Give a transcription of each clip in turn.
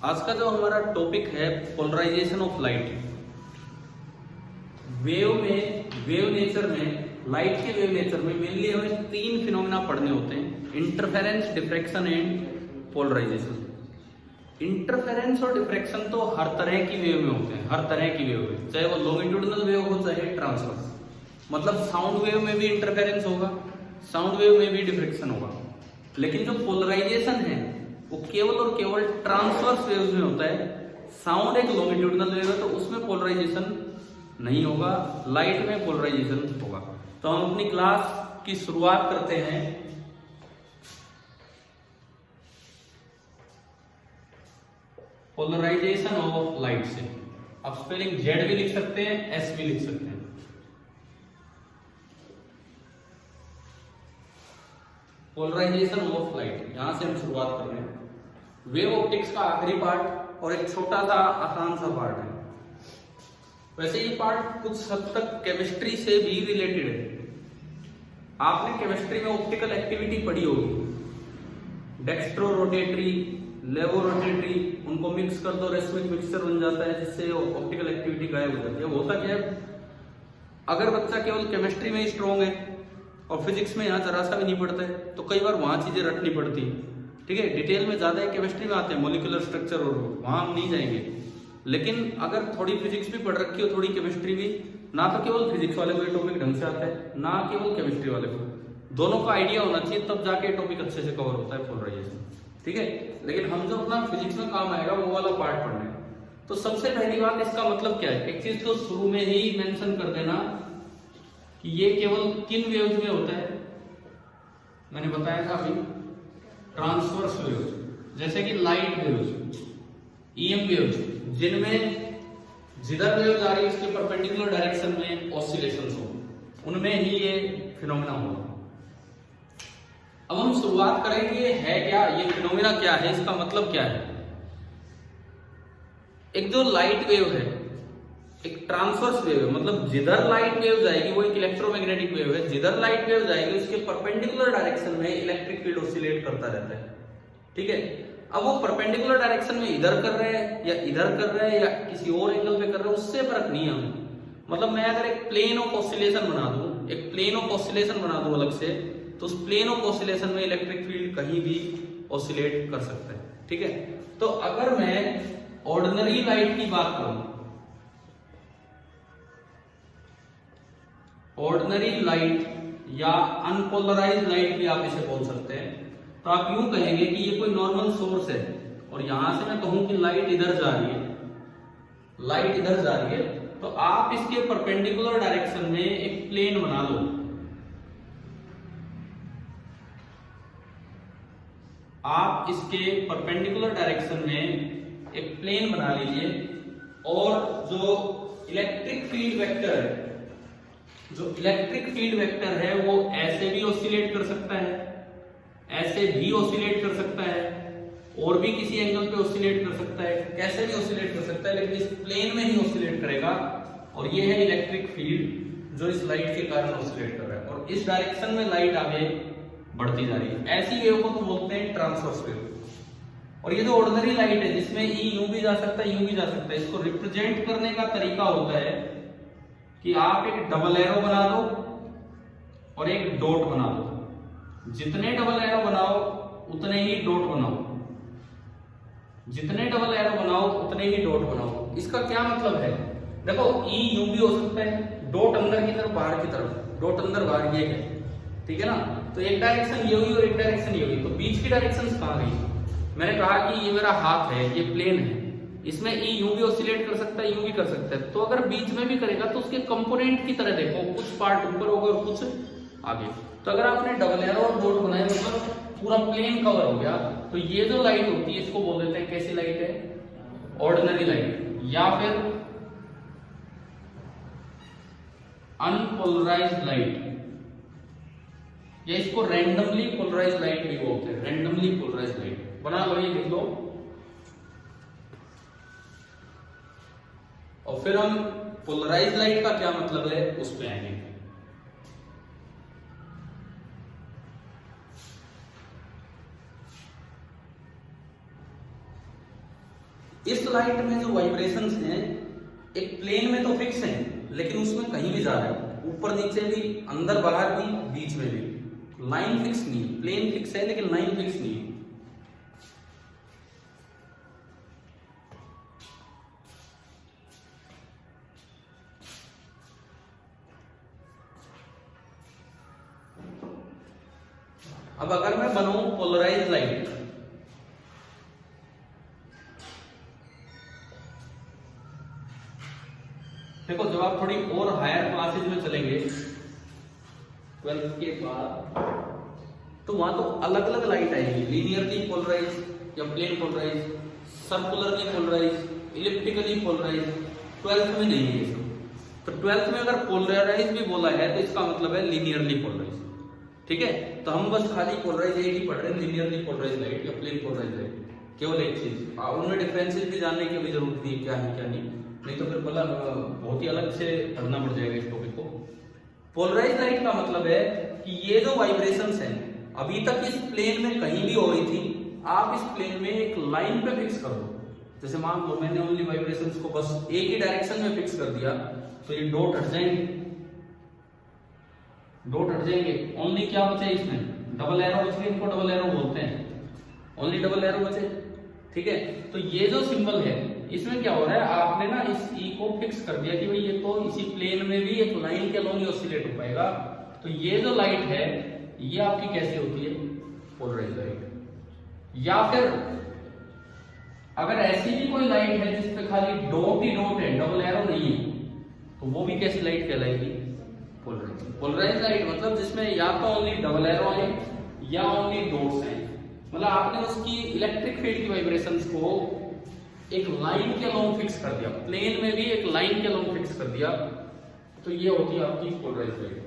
आज का जो हमारा टॉपिक है polarization of light. Wave nature में, लाइट के वेव नेचर में मेनली हमें तीन फिनोमेना पढ़ने होते हैं: interference, diffraction and polarization. Interference और डिफ्रैक्शन तो हर तरह की वेव में होते हैं, हर तरह की वेव में, चाहे वो लॉन्गिट्यूडिनल वेव हो चाहे ट्रांसवर्स। मतलब साउंड वेव में भी इंटरफेरेंस होगा, साउंड वेव में भी डिफ्रैक्शन होगा। लेकिन जो पोलराइजेशन है वो केवल और केवल ट्रांसवर्स वेव्स में होता है। साउंड एक लॉन्गिट्यूडिनल वेव है तो उसमें पोलराइजेशन नहीं होगा, लाइट में पोलराइजेशन होगा। तो हम अपनी क्लास की शुरुआत करते हैं पोलराइजेशन ऑफ लाइट से। आप स्पेलिंग जेड भी लिख सकते हैं, एस भी लिख सकते हैं। पोलराइजेशन ऑफ लाइट, यहां से हम शुरुआत कर रहे हैं। वेव ऑप्टिक्स का आखिरी पार्ट और एक छोटा सा आसान सा पार्ट है। वैसे ये पार्ट कुछ हद तक केमिस्ट्री से भी रिलेटेड है। आपने केमिस्ट्री में ऑप्टिकल एक्टिविटी पढ़ी होगी, डेक्स्ट्रो रोटेटरी, लेवो रोटेटरी, उनको मिक्स कर दो, रेसमिक मिक्सचर बन जाता है जिससे ऑप्टिकल एक्टिविटी गायब हो जाती है। होता क्या है, अगर बच्चा केवल केमिस्ट्री में ही स्ट्रॉन्ग है और फिजिक्स में यहाँ जरा सा भी नहीं पढ़ता है तो कई बार वहां चीजें रटनी पड़ती है। ठीक है, डिटेल में ज्यादा केमिस्ट्री में आते हैं, मॉलिक्यूलर स्ट्रक्चर, और वहां हम नहीं जाएंगे। लेकिन अगर थोड़ी फिजिक्स भी पढ़ रखी हो, थोड़ी केमिस्ट्री भी, ना तो केवल फिजिक्स वाले को ये टॉपिक ढंग से आता है, ना केवल केमिस्ट्री वाले को, दोनों का आइडिया होना चाहिए, तब जाके टॉपिक अच्छे से कवर होता है पोलराइजेशन। ठीक है, लेकिन हम जो अपना फिजिक्स में काम आएगा वो वाला पार्ट पढ़ना है। तो सबसे पहली बात, इसका मतलब क्या है? एक चीज तो शुरू में ही मेंशन कर देना कि ये केवल किन वेव्स में होता है। मैंने बताया था अभी, ट्रांसवर्स वेव्स, जैसे कि लाइट वेव्स, ईएम वेव्स, जिनमें जिधर वेव जा रही है उसके परपेंडिकुलर डायरेक्शन में ऑसिलेशंस हो, उनमें ही ये फिनोमेना होगा। अब हम शुरुआत करेंगे, ये है क्या, ये फिनोमेना क्या है, इसका मतलब क्या है। एक जो लाइट वेव है एक ट्रांसवर्स वेव है, मतलब जिधर लाइट वेव जाएगी वो एक इलेक्ट्रोमैग्नेटिक वेव है। जिधर लाइट वेव जाएगी उसके परपेंडिकुलर डायरेक्शन में इलेक्ट्रिक फील्ड ऑसिलेट करता रहता है। ठीक है, अब वो परपेंडिकुलर डायरेक्शन में इधर कर रहे हैं या इधर कर रहे हैं या किसी और एंगल पे कर रहे हैं, उससे फर्क नहीं है हमें। मतलब मैं अगर एक प्लेन ऑफ ऑसिलेशन बना दूं, एक प्लेन ऑफ ऑसिलेशन बना दूं अलग से, तो उस प्लेन ऑफ ऑसिलेशन में इलेक्ट्रिक फील्ड कहीं भी ऑसिलेट कर सकता है। ठीक है, तो अगर मैं ऑर्डिनरी लाइट की बात करूं, ऑर्डिनरी लाइट या अनपोलराइज्ड लाइट भी आप इसे बोल सकते हैं, तो आप यूं कहेंगे कि ये कोई नॉर्मल सोर्स है और यहां से मैं कहूं कि लाइट इधर जा रही है, लाइट इधर जा रही है, तो आप इसके परपेंडिकुलर डायरेक्शन में एक प्लेन बना लो। आप इसके परपेंडिकुलर डायरेक्शन में एक प्लेन बना लीजिए और जो इलेक्ट्रिक फील्ड वेक्टर है, जो इलेक्ट्रिक फील्ड वेक्टर है वो ऐसे भी ऑसिलेट कर सकता है, ऐसे भी ऑसिलेट कर सकता है, और भी किसी एंगल पे ऑसिलेट कर सकता है, कैसे भी ऑसिलेट कर सकता है, लेकिन इस प्लेन में ही ऑसिलेट करेगा। और ये है इलेक्ट्रिक फील्ड जो इस लाइट के कारण ऑसिलेट कर रहा है और इस डायरेक्शन में लाइट आगे बढ़ती जा रही है। ऐसी वेव को तो बोलते हैं ट्रांसवर्स वेव। और ये जो ऑर्डिनरी लाइट है जिसमें ई यूं भी जा सकता है, यूं भी जा सकता है, इसको रिप्रेजेंट करने का तरीका होता है कि आप एक डबल एरो बना दो और एक डॉट बना दो। जितने डबल एरो बनाओ उतने ही डॉट बनाओ, जितने डबल एरो बनाओ उतने ही डॉट बनाओ। इसका क्या मतलब है? देखो, ई यूं भी हो सकता है, डॉट अंदर की तरफ, बाहर की तरफ, डॉट अंदर बाहर, ये है। ठीक है ना, तो एक डायरेक्शन ये हुई और एक डायरेक्शन ये हुई, तो बीच की डायरेक्शन कहां गई? मैंने कहा कि ये मेरा हाथ है, ये प्लेन है, इसमें ई यूं भी ऑसिलेट कर सकता है, यूं भी कर सकता है। तो अगर बीच में भी करेगा तो उसके कंपोनेंट की तरह देखो, कुछ पार्ट ऊपर होगा और कुछ आगे। तो अगर आपने डबल एरो और डॉट बनाए, मतलब पूरा प्लेन कवर हो गया, तो ये जो लाइट होती है इसको बोल देते हैं, कैसी लाइट है? ऑर्डिनरी लाइट, या फिर अनपोलराइज्ड लाइट, या इसको रैंडमली पोलराइज्ड लाइट भी बोलते हैं। रैंडमली पोलराइज्ड लाइट बना लो, ये लिख लो। और फिर हम पोलराइज्ड लाइट का क्या मतलब है उस पे आएंगे। इस लाइट में जो वाइब्रेशंस हैं एक प्लेन में तो फिक्स हैं, लेकिन उसमें कहीं भी जा रहे हैं, ऊपर नीचे भी, अंदर बाहर भी, बीच में भी। लाइन फिक्स नहीं, प्लेन फिक्स है लेकिन लाइन फिक्स नहीं है। अब अगर मैं बनाऊं पोलराइज लाइट, देखो जब आप थोड़ी और हायर क्लासेज में चलेंगे 12th के बाद, तो वहां तो अलग अलग लाइट आएगी, लीनियरली पोलराइज या plane polarise, circularly polarise, elliptically polarise. 12th में नहीं है ये सब। तो 12th में अगर पोलराइज भी बोला है तो इसका मतलब है लीनियरली पोलराइज। ठीक है, तो हम बस खाली पोलराइज एक ही पढ़ रहे हैं, लीनियरली पोलराइज लाइट या प्लेन पोलराइज लाइट, केवल एक चीज। उनमें डिफरेंसेस भी जानने की भी जरूरत नहीं, क्या है क्या नहीं तो फिर भला बहुत ही अलग से पढ़ना पड़ जाएगा इस टॉपिक को। पोलराइज लाइट का मतलब है कि ये जो वाइब्रेशंस हैं अभी तक इस प्लेन में कहीं भी हो रही थी, आप इस प्लेन में एक लाइन पे फिक्स कर दो। जैसे मान लो मैंने ओनली वाइब्रेशंस को बस एक ही डायरेक्शन में फिक्स कर दिया, तो ये डॉट हट जाएंगे, डॉट हट जाएंगे। ओनली क्या बचे इसमें, डबल एरो बचे, इनको डबल एरो बोलते हैं, ओनली डबल एरो बचे। ठीक है, तो ये जो सिंबल है इसमें क्या हो रहा है, आपने ना इस ई को फिक्स कर दिया कि भाई ये तो इसी प्लेन में भी एक लाइन के अलोंग ऑसिलेट हो पाएगा। तो ये जो लाइट है ये आपकी कैसी होती है, पोलराइज लाइट। या फिर अगर ऐसी भी कोई लाइट है जिसपे खाली डॉट ही डॉट है, डबल एरो नहीं है, तो वो भी कैसी लाइट कहलाएगी, पोलराइज। पोलराइज लाइट मतलब जिसमें या तो ओनली डबल एरो है या ओनली डॉट्स हैं, मतलब आपने उसकी इलेक्ट्रिक फील्ड की वाइब्रेशंस को एक लाइन के अलोंग फिक्स कर दिया, प्लेन में भी एक लाइन के अलोंग फिक्स कर दिया, तो ये होती है आपकी पोलराइज लाइट।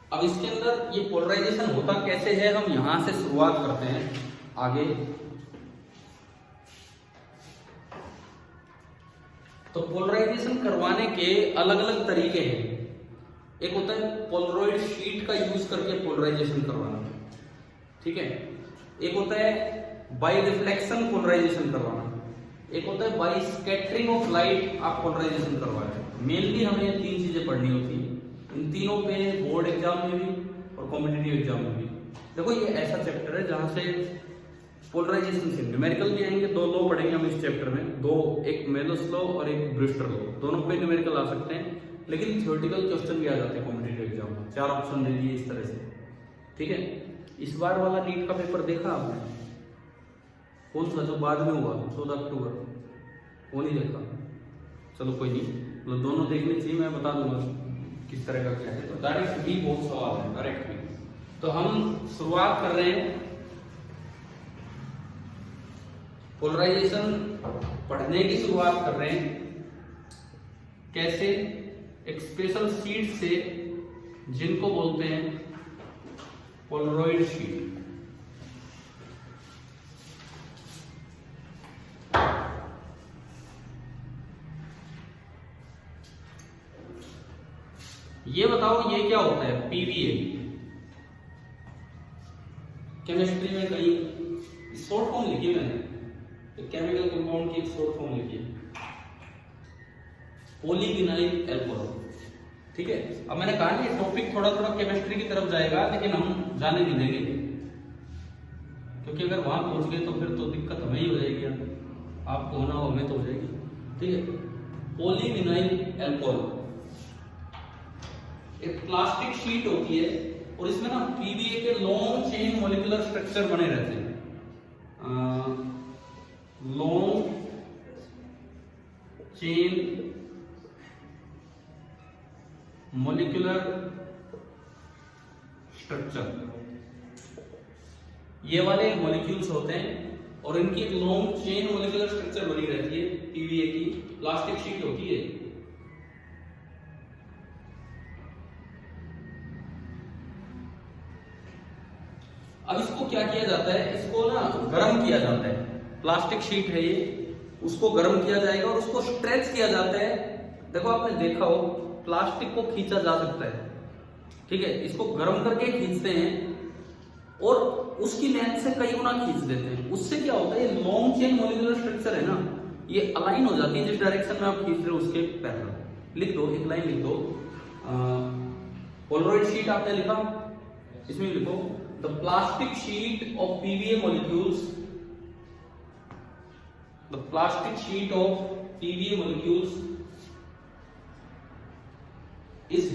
अब इसके अंदर ये पोलराइजेशन होता कैसे है, हम यहां से शुरुआत करते हैं आगे। तो पोलराइजेशन करवाने के अलग अलग तरीके हैं। एक होता है पोलरॉइड शीट का यूज करके पोलराइजेशन करवाना, ठीक है। एक होता है बाय रिफ्लेक्शन पोलराइजेशन करवाना, एक होता है बाय स्कैटरिंग ऑफ लाइट आप पोलराइजेशन करवा रहे हैं। मेनली हमें ये तीन चीजें पढ़नी होती है, इन तीनों पे बोर्ड एग्जाम में भी और कॉम्पिटिटिव एग्जाम में भी। देखो ये ऐसा चैप्टर है जहां से पोलराइजेशन से न्यूमेरिकल भी आएंगे, दो लॉ पढ़ेंगे हम इस चैप्टर में, दो, एक मेलोस लॉ और एक ब्रूस्टर लॉ, दोनों पे न्यूमेरिकल आ सकते हैं, लेकिन थ्योरेटिकल क्वेश्चन भी आ जाते हैं कॉम्पिटिटिव एग्जाम में, 4 ऑप्शन दे दिए इस तरह से, ठीक है। इस बार वाला नीट का पेपर देखा आपने, कौन सा जो बाद में हुआ 14 अक्टूबर, वो नहीं देखा? चलो कोई नहीं, मतलब दोनों देखने चाहिए, मैं बता दूंगा किस तरह का क्या है। तो डायरेक्ट भी बहुत सवाल है, डायरेक्ट भी। तो हम शुरुआत कर रहे हैं पोलराइजेशन पढ़ने की शुरुआत कर रहे हैं कैसे, एक स्पेशल शीट से जिनको बोलते हैं पोलरॉइड शीट। ये बताओ ये क्या होता है, पीवीए। केमिस्ट्री में कहीं शॉर्ट फॉर्म लिखी मैंने, केमिकल कंपाउंड की एक शॉर्ट फॉर्म लिखी है, पॉलीविनाइल अल्कोहल, ठीक है। अब मैंने कहा कि टॉपिक थोड़ा थोड़ा केमिस्ट्री की तरफ जाएगा, लेकिन हम जाने नहीं देंगे, क्योंकि अगर वहां पहुंच गए तो फिर तो दिक्कत हमें ही हो जाएगी, आपको होना हो हमें तो हो जाएगी, ठीक है। पॉलीविनाइल अल्कोहल एक प्लास्टिक शीट होती है और इसमें ना पीवीए के लॉन्ग चेन मॉलिक्यूलर स्ट्रक्चर बने रहते हैं, लॉन्ग चेन मॉलिक्यूलर स्ट्रक्चर, ये वाले मॉलिक्यूल्स होते हैं और इनकी एक लॉन्ग चेन मॉलिक्यूलर स्ट्रक्चर बनी रहती है, पीवीए की प्लास्टिक शीट होती है। अब इसको क्या किया जाता है, इसको ना गर्म किया जाता है, प्लास्टिक शीट है ये, उसको गर्म किया जाएगा और उसको स्ट्रेच किया जाता है। देखो आपने देखा हो प्लास्टिक को खींचा जा सकता है, ठीक है, इसको गर्म करके खींचते हैं और उसकी लेंथ से कई गुना खींच देते हैं। उससे क्या होता है, ये लॉन्ग चेन मॉलिक्यूलर स्ट्रक्चर है ना, ये अलाइन हो जाती है जिस डायरेक्शन में आप खींच रहे हो उसके पैरेलल। लिख दो, एक लाइन लिख दो, पोलरॉइड शीट आपने लिखा, इसमें लिखो the plastic sheet of PVA molecules, the plastic sheet of PVA molecules is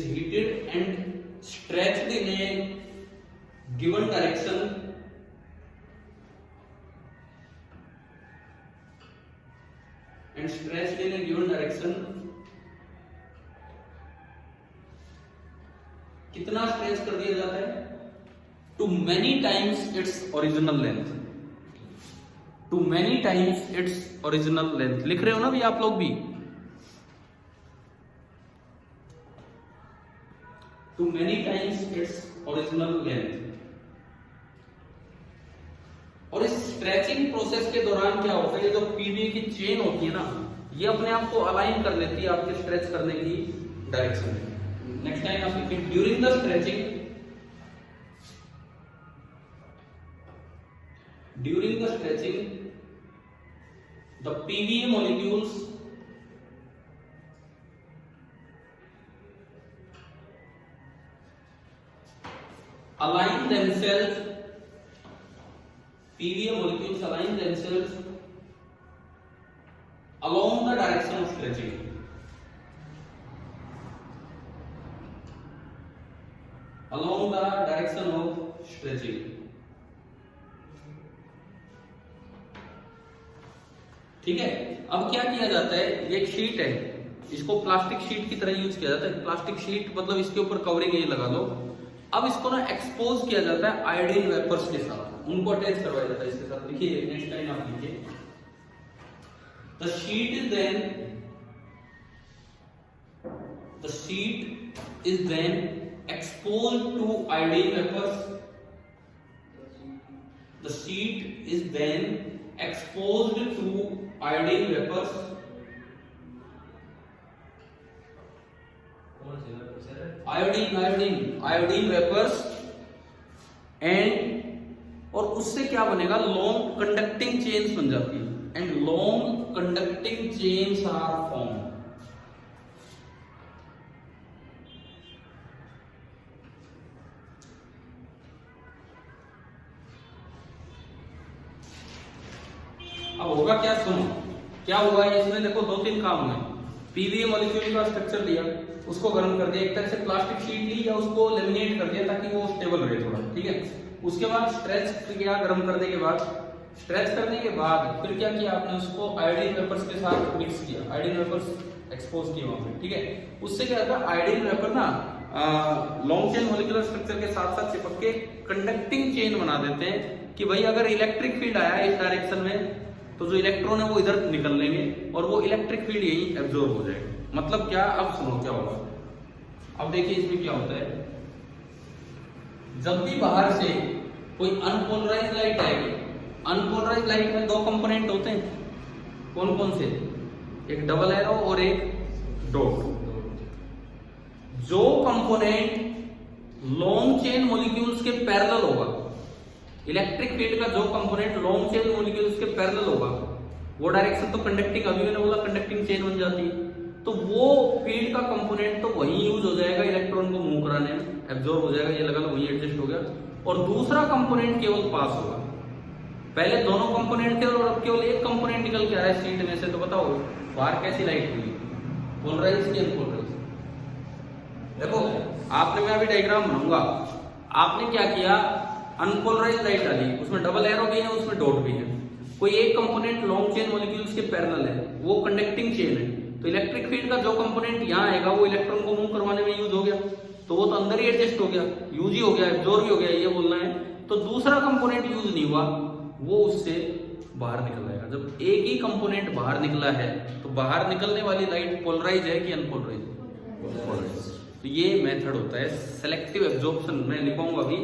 heated and stretched in a given direction कितना स्ट्रेच कर दिया जाता है, to many times its original length, to many times its original length। लिख रहे हो ना भी आप लोग भी, to many times its original length। और इस स्ट्रेचिंग प्रोसेस के दौरान क्या होता है, ये जो पीवीए की चेन होती है ना, ये अपने आप को अलाइन कर लेती है आपके स्ट्रेच करने की डायरेक्शन में। नेक्स्ट टाइम आप लिखें, during the stretching, during the stretching the PVA molecules align themselves, PVA molecules align themselves along the direction of stretching, along the direction of stretching। ठीक है, अब क्या किया जाता है, ये एक शीट है, इसको प्लास्टिक शीट की तरह यूज किया जाता है। प्लास्टिक शीट मतलब इसके ऊपर कवरिंग ये लगा लो। अब इसको ना एक्सपोज किया जाता है आयोडीन वेपर्स के साथ, उनको अटैच करवाया जाता है इसके साथ। देखिए नेक्स्ट लाइन आप लिखिए, the sheet is then exposed to iodine vapors, the sheet is then exposed to iodine vapors, iodine vapors and और उससे क्या बनेगा, लॉन्ग कंडक्टिंग चेन्स बन जाती है, and long conducting chains are form. अब होगा क्या, सुनो क्या हुआ है इसमें, देखो दो तीन काम हुए। पीवीए मॉलिक्यूल का स्ट्रक्चर लिया, उसको गर्म कर दिया, एक तरह से प्लास्टिक शीट ली या उसको लेमिनेट कर दिया ताकि वो स्टेबल रहे थोड़ा, ठीक है। उसके बाद स्ट्रेच किया, गर्म करने के बाद, स्ट्रेच करने के बाद फिर क्या किया आपने, उसको आयोडीन वेपर्स के साथ मिक्स किया, आयोडीन वेपर्स एक्सपोज किए वहां पे, ठीक है। उससे क्या होता है, आयोडीन वेपर ना लॉन्ग चेन मॉलिक्यूलर स्ट्रक्चर के साथ साथ चिपक के कंडक्टिंग चेन बना देते हैं कि भाई अगर इलेक्ट्रिक फील्ड आया इस डायरेक्शन में तो जो इलेक्ट्रॉन है वो इधर निकल लेंगे और वो इलेक्ट्रिक फील्ड यही एब्जॉर्ब हो जाएगा। मतलब क्या, अब सुनो क्या होगा, अब देखिए इसमें क्या होता है, जब भी बाहर से कोई अनपोलराइज्ड लाइट आएगी, अनपोलराइज्ड लाइट में दो कंपोनेंट होते हैं, कौन कौन से, एक डबल एरो और एक डॉट। जो कंपोनेंट लॉन्ग चेन मॉलिक्यूल्स के पैरेलल होगा, इलेक्ट्रिक फील्ड का जो कंपोनेंट लॉन्ग चेन मॉलिक्यूल्स के पैरेलल होगा, वो डायरेक्शन तो कंडक्टिंग, अभी मैंने बोला कंडक्टिंग चेन बन जाती है, तो वो फील्ड का कंपोनेंट तो वही यूज हो जाएगा इलेक्ट्रॉन को मूव कराने में, एब्जॉर्ब हो जाएगा, ये लगा लो वही एडजस्ट हो गया। और दूसरा कंपोनेंट केवल पास होगा। पहले दोनों कंपोनेंट थे और अब केवल एक कंपोनेंट निकल के आ रहा है शीट में से, तो बताओ बाहर कैसी लाइट हुई, पोलराइज की अनपोलराइज। देखो आपने, मैं अभी डायग्राम बनाऊंगा, आपने क्या किया, अनपोलराइज लाइट डाली, उसमें डबल एरो भी है, उसमें डॉट भी है, कोई एक कंपोनेंट लॉन्ग चेन मॉलिक्यूल्स के पैरेलल है, वो कंडक्टिंग चेन है, तो इलेक्ट्रिक फील्ड का जो कंपोनेंट यहाँ आएगा वो इलेक्ट्रॉन को मूव करवाने में यूज हो गया, तो वो तो अंदर ही एडजस्ट हो गया, यूज ही हो गया, एब्जॉर्ब ही हो गया, ये बोलना है। तो दूसरा कंपोनेंट यूज नहीं हुआ, वो उससे बाहर निकल आएगा। जब एक ही कंपोनेंट बाहर निकला है तो बाहर निकलने वाली लाइट पोलराइज है कि अनपोलराइज, पोलराइज। तो ये मेथड होता है सेलेक्टिव एब्जॉर्प्शन। मैं लिखूंगा अभी,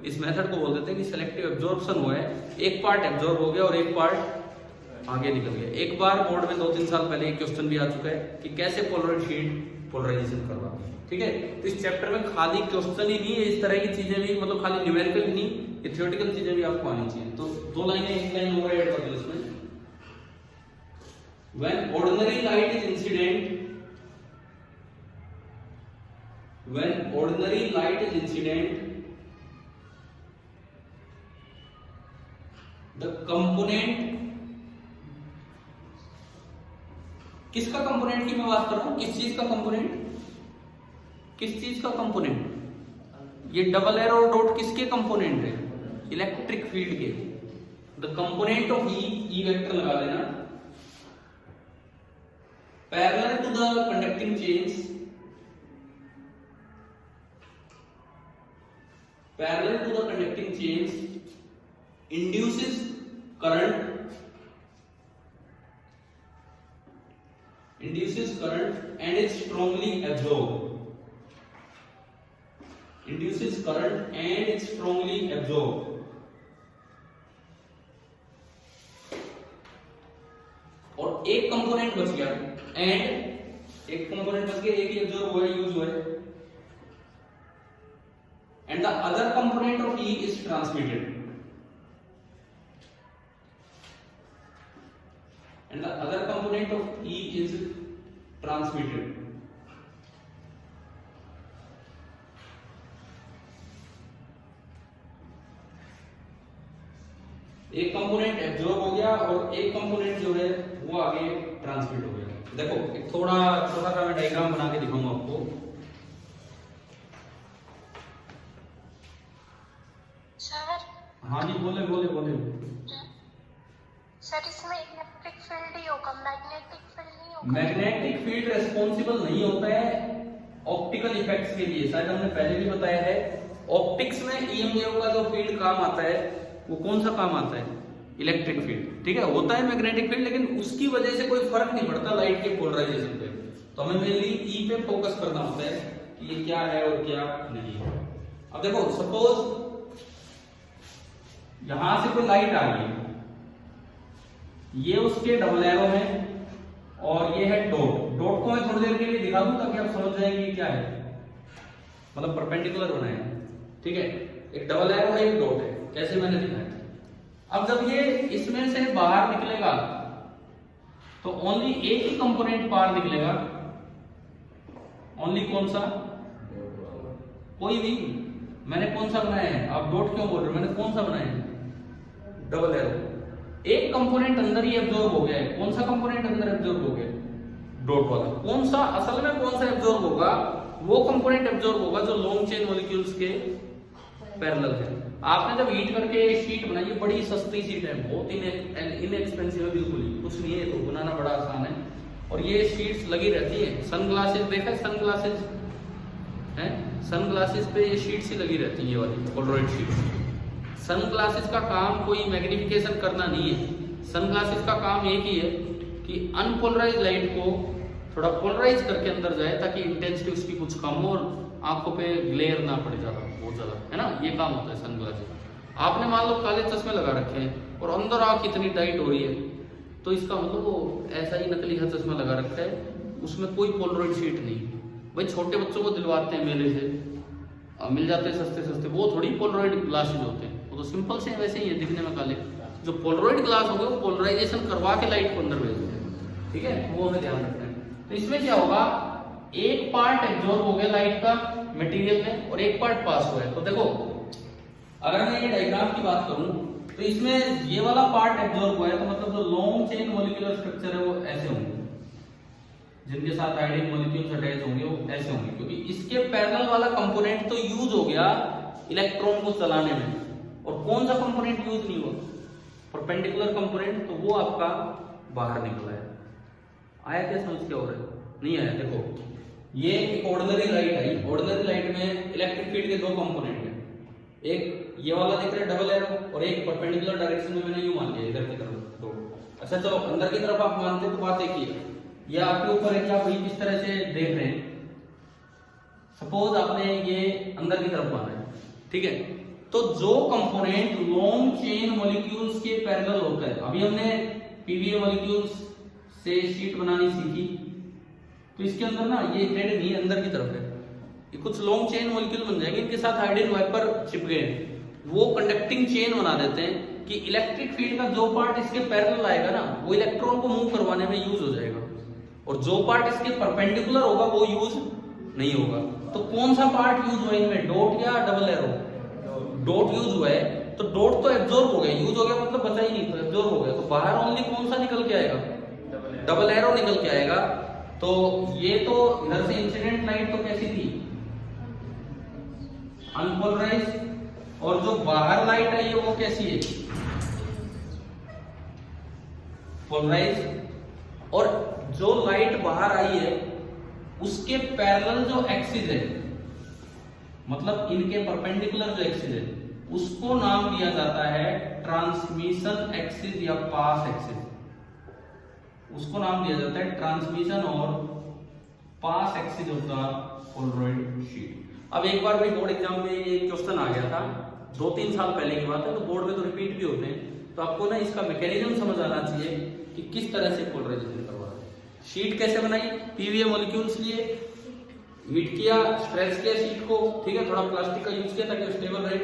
इस मेथड को बोल देते हैं कि सेलेक्टिव एब्जॉर्प्शन हुआ है, एक पार्ट एब्जॉर्ब हो गया और एक पार्ट आगे निकल गया। एक बार बोर्ड में 2-3 साल पहले एक क्वेश्चन भी आ चुका है कि कैसे पोलराइड शीट पोलराइजेशन करवा, ठीक है। तो इस चैप्टर में खाली क्वेश्चन ही नहीं है, इस तरह की चीजें भी, मतलब खाली न्यूमेरिकल नहीं, ये थ्योरेटिकल चीजें भी आपको आनी चाहिए। तो 2 लाइनें, एक लाइन और ऐड कर दो इसमें। When ordinary light is incident, the component, किसका कंपोनेंट की मैं बात कर रहा हूं, किस चीज का कंपोनेंट, किस चीज का कंपोनेंट, ये डबल एरो डॉट किसके कंपोनेंट है, इलेक्ट्रिक फील्ड के। The component of E vector लगा देना, parallel to the conducting chains, parallel to the conducting chains induces current and is strongly absorbed, induces current and is strongly absorbed। और एक component बच गया, and एक component बच गया, एक ही एब्जॉर्ब हुआ है, यूज हुआ है, and the other component of E is transmitted, and the other component of E is transmitted। एक कंपोनेंट एब्जॉर्ब हो गया और एक कंपोनेंट जो है वो आगे ट्रांसमिट हो गया। देखो एक थोड़ा छोटा सा मैं डायग्राम बना के दिखाऊंगा आपको। सर, हाँ जी, बोले बोले बोले। सर इसमें इलेक्ट्रिक फील्ड ही होगा, मैग्नेटिक फील्ड नहीं होगा। मैग्नेटिक फील्ड रेस्पॉन्सिबल नहीं होता है ऑप्टिकल इफेक्ट्स के लिए, शायद हमने पहले भी बताया है। ऑप्टिक्स में ईएमएफ का जो फील्ड काम आता है वो कौन सा काम आता है, इलेक्ट्रिक फील्ड, ठीक है। होता है मैग्नेटिक फील्ड, लेकिन उसकी वजह से कोई फर्क नहीं पड़ता लाइट के पोलराइजेशन पे। तो हमें मेनली ई पे फोकस करना होता है कि ये क्या है और क्या नहीं है। अब देखो सपोज यहां से कोई लाइट आ गई, ये उसके डबल एरो है और ये है डॉट। डॉट को मैं थोड़ी देर के लिए दिखा दूं ताकि आप समझ जाएंगे क्या है, मतलब परपेंडिकुलर बनाया, ठीक है। एक डबल एरो है, एक डॉट है, कैसे मैंने दिखाया। अब जब ये इसमें से बाहर निकलेगा तो ओनली एक ही कंपोनेंट बाहर निकलेगा, ओनली कौन सा, कोई भी। मैंने कौन सा बनाया है, आप डॉट क्यों बोल रहे हो, मैंने कौन सा बनाया है, डबल एरो। एक कंपोनेंट अंदर ही एब्जॉर्ब हो गया है, कौन सा कंपोनेंट अंदर एब्जॉर्ब हो गया, डॉट वाला। कौन सा असल में कौन सा एब्जॉर्ब होगा, वो कंपोनेंट एब्जॉर्ब होगा जो लॉन्ग चेन मॉलिक्यूल्स के पैरेलल है। आपने जब हीट करके शीट बनाई है, बड़ी सस्ती शीट है, बहुत इनएक्सपेंसिव है, बिल्कुल ही कुछ नहीं है, तो बनाना बड़ा आसान है। और ये शीट्स लगी रहती है, सनग्लासेस देखा है, सनग्लासेस है, सनग्लासेस पे ये शीट्स ही लगी रहती है, ये वाली पोलराइड शीट। सनग्लासेस का काम कोई मैग्निफिकेशन करना नहीं है, सनग्लासेस का काम एक ही है कि अनपोलराइज लाइट को थोड़ा पोलराइज करके अंदर जाए ताकि इंटेंसिटी उसकी कुछ कम हो और आंखों पे ग्लेयर ना पड़े ज्यादा, बहुत ज्यादा, है ना। ये काम होता है सनग्लासेस। आपने मान लो काले चश्मे लगा रखे हैं और अंदर आंख कितनी टाइट हो रही है, तो इसका मतलब वो ऐसा ही नकली का चश्मा लगा रखा है, उसमें कोई पोलराइड शीट नहीं। भाई छोटे बच्चों को दिलवाते हैं मेले से, मिल जाते हैं सस्ते सस्ते, वो थोड़ी पोलराइड ग्लासेस होते हैं, वो तो सिंपल से वैसे ही है दिखने में काले। जो पोलराइड ग्लास होंगे वो पोलराइजेशन करवा के लाइट को अंदर भेजते हैं, ठीक है, वो हमें ध्यान रखना है। तो इसमें क्या होगा, एक पार्ट एब्जॉर्ब हो गया लाइट का मटेरियल में और एक पार्ट पास हुआ है। तो देखो अगर मैं ये डायग्राम की बात करूं तो इसमें ये वाला पार्ट एब्जॉर्ब हुआ है, तो मतलब जो लॉन्ग चेन मॉलिक्यूलर स्ट्रक्चर है वो ऐसे होंगे, जिनके साथ आयोडीन मॉलिक्यूल्स अटैच होंगे वो ऐसे होंगे, क्योंकि इसके पैरेलल वाला कंपोनेंट तो यूज हो गया इलेक्ट्रॉन को चलाने में, और कौन सा कंपोनेंट यूज नहीं हुआ, परपेंडिकुलर कंपोनेंट, तो वो आपका बाहर निकला है। आया क्या समझ, क्या हो रहा है, नहीं आया। देखो ये एक ऑर्डिनरी लाइट आई, ऑर्डिनरी लाइट में इलेक्ट्रिक फील्ड के 2 कंपोनेंट हैं, एक ये वाला दिख रहा है डबल एरो और एक परपेंडिकुलर डायरेक्शन में मैंने यूं मान लिया इधर की तरफ 2। अच्छा चलो अंदर की तरफ आप मानते तो बात एक ही है, ये आपके ऊपर है कि आप इस तरह से देख रहे हैं, सपोज आपने ये अंदर की तरफ माना है, ठीक है, तो जो कंपोनेंट लॉन्ग चेन मॉलिक्यूल्स के पैरेलल होता है, अभी हमने पीवीए मॉलिक्यूल्स से शीट बनानी सीखी, तो इसके अंदर ना ये हेड नहीं अंदर की तरफ है, ये कुछ लॉन्ग चेन मॉलिक्यूल बन जाएंगे, इनके साथ हाइड्रोजन वाइपर चिप गए, वो कंडक्टिंग चेन बना देते हैं कि इलेक्ट्रिक फील्ड का जो पार्ट इसके पैरेलल आएगा ना वो इलेक्ट्रॉन को मूव करवाने में यूज हो जाएगा, और जो पार्ट इसके परपेंडिकुलर होगा वो यूज नहीं होगा। तो कौन सा पार्ट यूज हुआ इनमें, डॉट या डबल एरो? डॉट यूज हुआ है, तो डॉट तो एब्जॉर्ब हो गया, यूज हो गया मतलब बचा ही नहीं, तो एब्जॉर्ब हो गया, तो बाहर ओनली कौन सा निकल के आएगा, डबल एरो निकल के आएगा। तो ये तो इधर से इंसिडेंट लाइट तो कैसी थी, अनपोलराइज्ड, और जो बाहर लाइट आई है वो कैसी है, पोलराइज्ड, और जो लाइट बाहर आई है उसके पैरेलल जो एक्सिस है, मतलब इनके परपेंडिकुलर जो एक्सिस है, उसको नाम दिया जाता है ट्रांसमिशन एक्सिस या पास एक्सिस, उसको नाम दिया जाता है ट्रांसमिशन और pass axis of the polaroid sheet. अब एक बार भी बोर्ड एग्जाम में ये क्वेश्चन आ गया था, 2-3 साल पहले की बात है, तो बोर्ड में तो रिपीट भी होते हैं, तो आपको ना इसका मैकेनिज्म समझ आना चाहिए कि किस तरह से पोलराइजेशन करवा रहे हैं। शीट कैसे बनाई, पीवीए मॉलिक्यूल्स लिए, हीट किया, स्ट्रेच किया शीट को, ठीक है, थोड़ा प्लास्टिक का यूज किया ताकि स्टेबल रहे,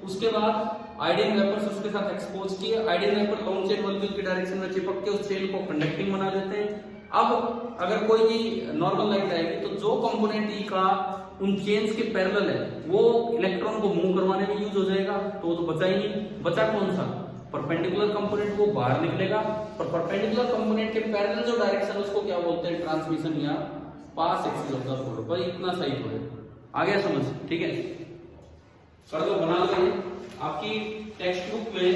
उसके बाद आयोडीन वेपर्स उसके साथ एक्सपोज किए, iodine vapour long chain molecule की डायरेक्शन में चिपक के उस चेन को कंडक्टिंग बना देते हैं। अब अगर कोई भी नॉर्मल लाइट आएगी तो जो कंपोनेंट ई का उन चेन्स के पैरेलल है वो इलेक्ट्रॉन को मूव करवाने में यूज हो जाएगा, तो बचा ही नहीं, बचा कौन सा, परपेंडिकुलर कंपोनेंट, वो बाहर निकलेगा, और परपेंडिकुलर कंपोनेंट के पैरेलल जो डायरेक्शन उसको क्या बोलते हैं, ट्रांसमिशन या पास एक्सिस ऑफ द पोलर। पर इतना सही तो है, आ गया समझ, ठीक है, कर दो, बना लो। ये आपकी टेक्स्ट बुक में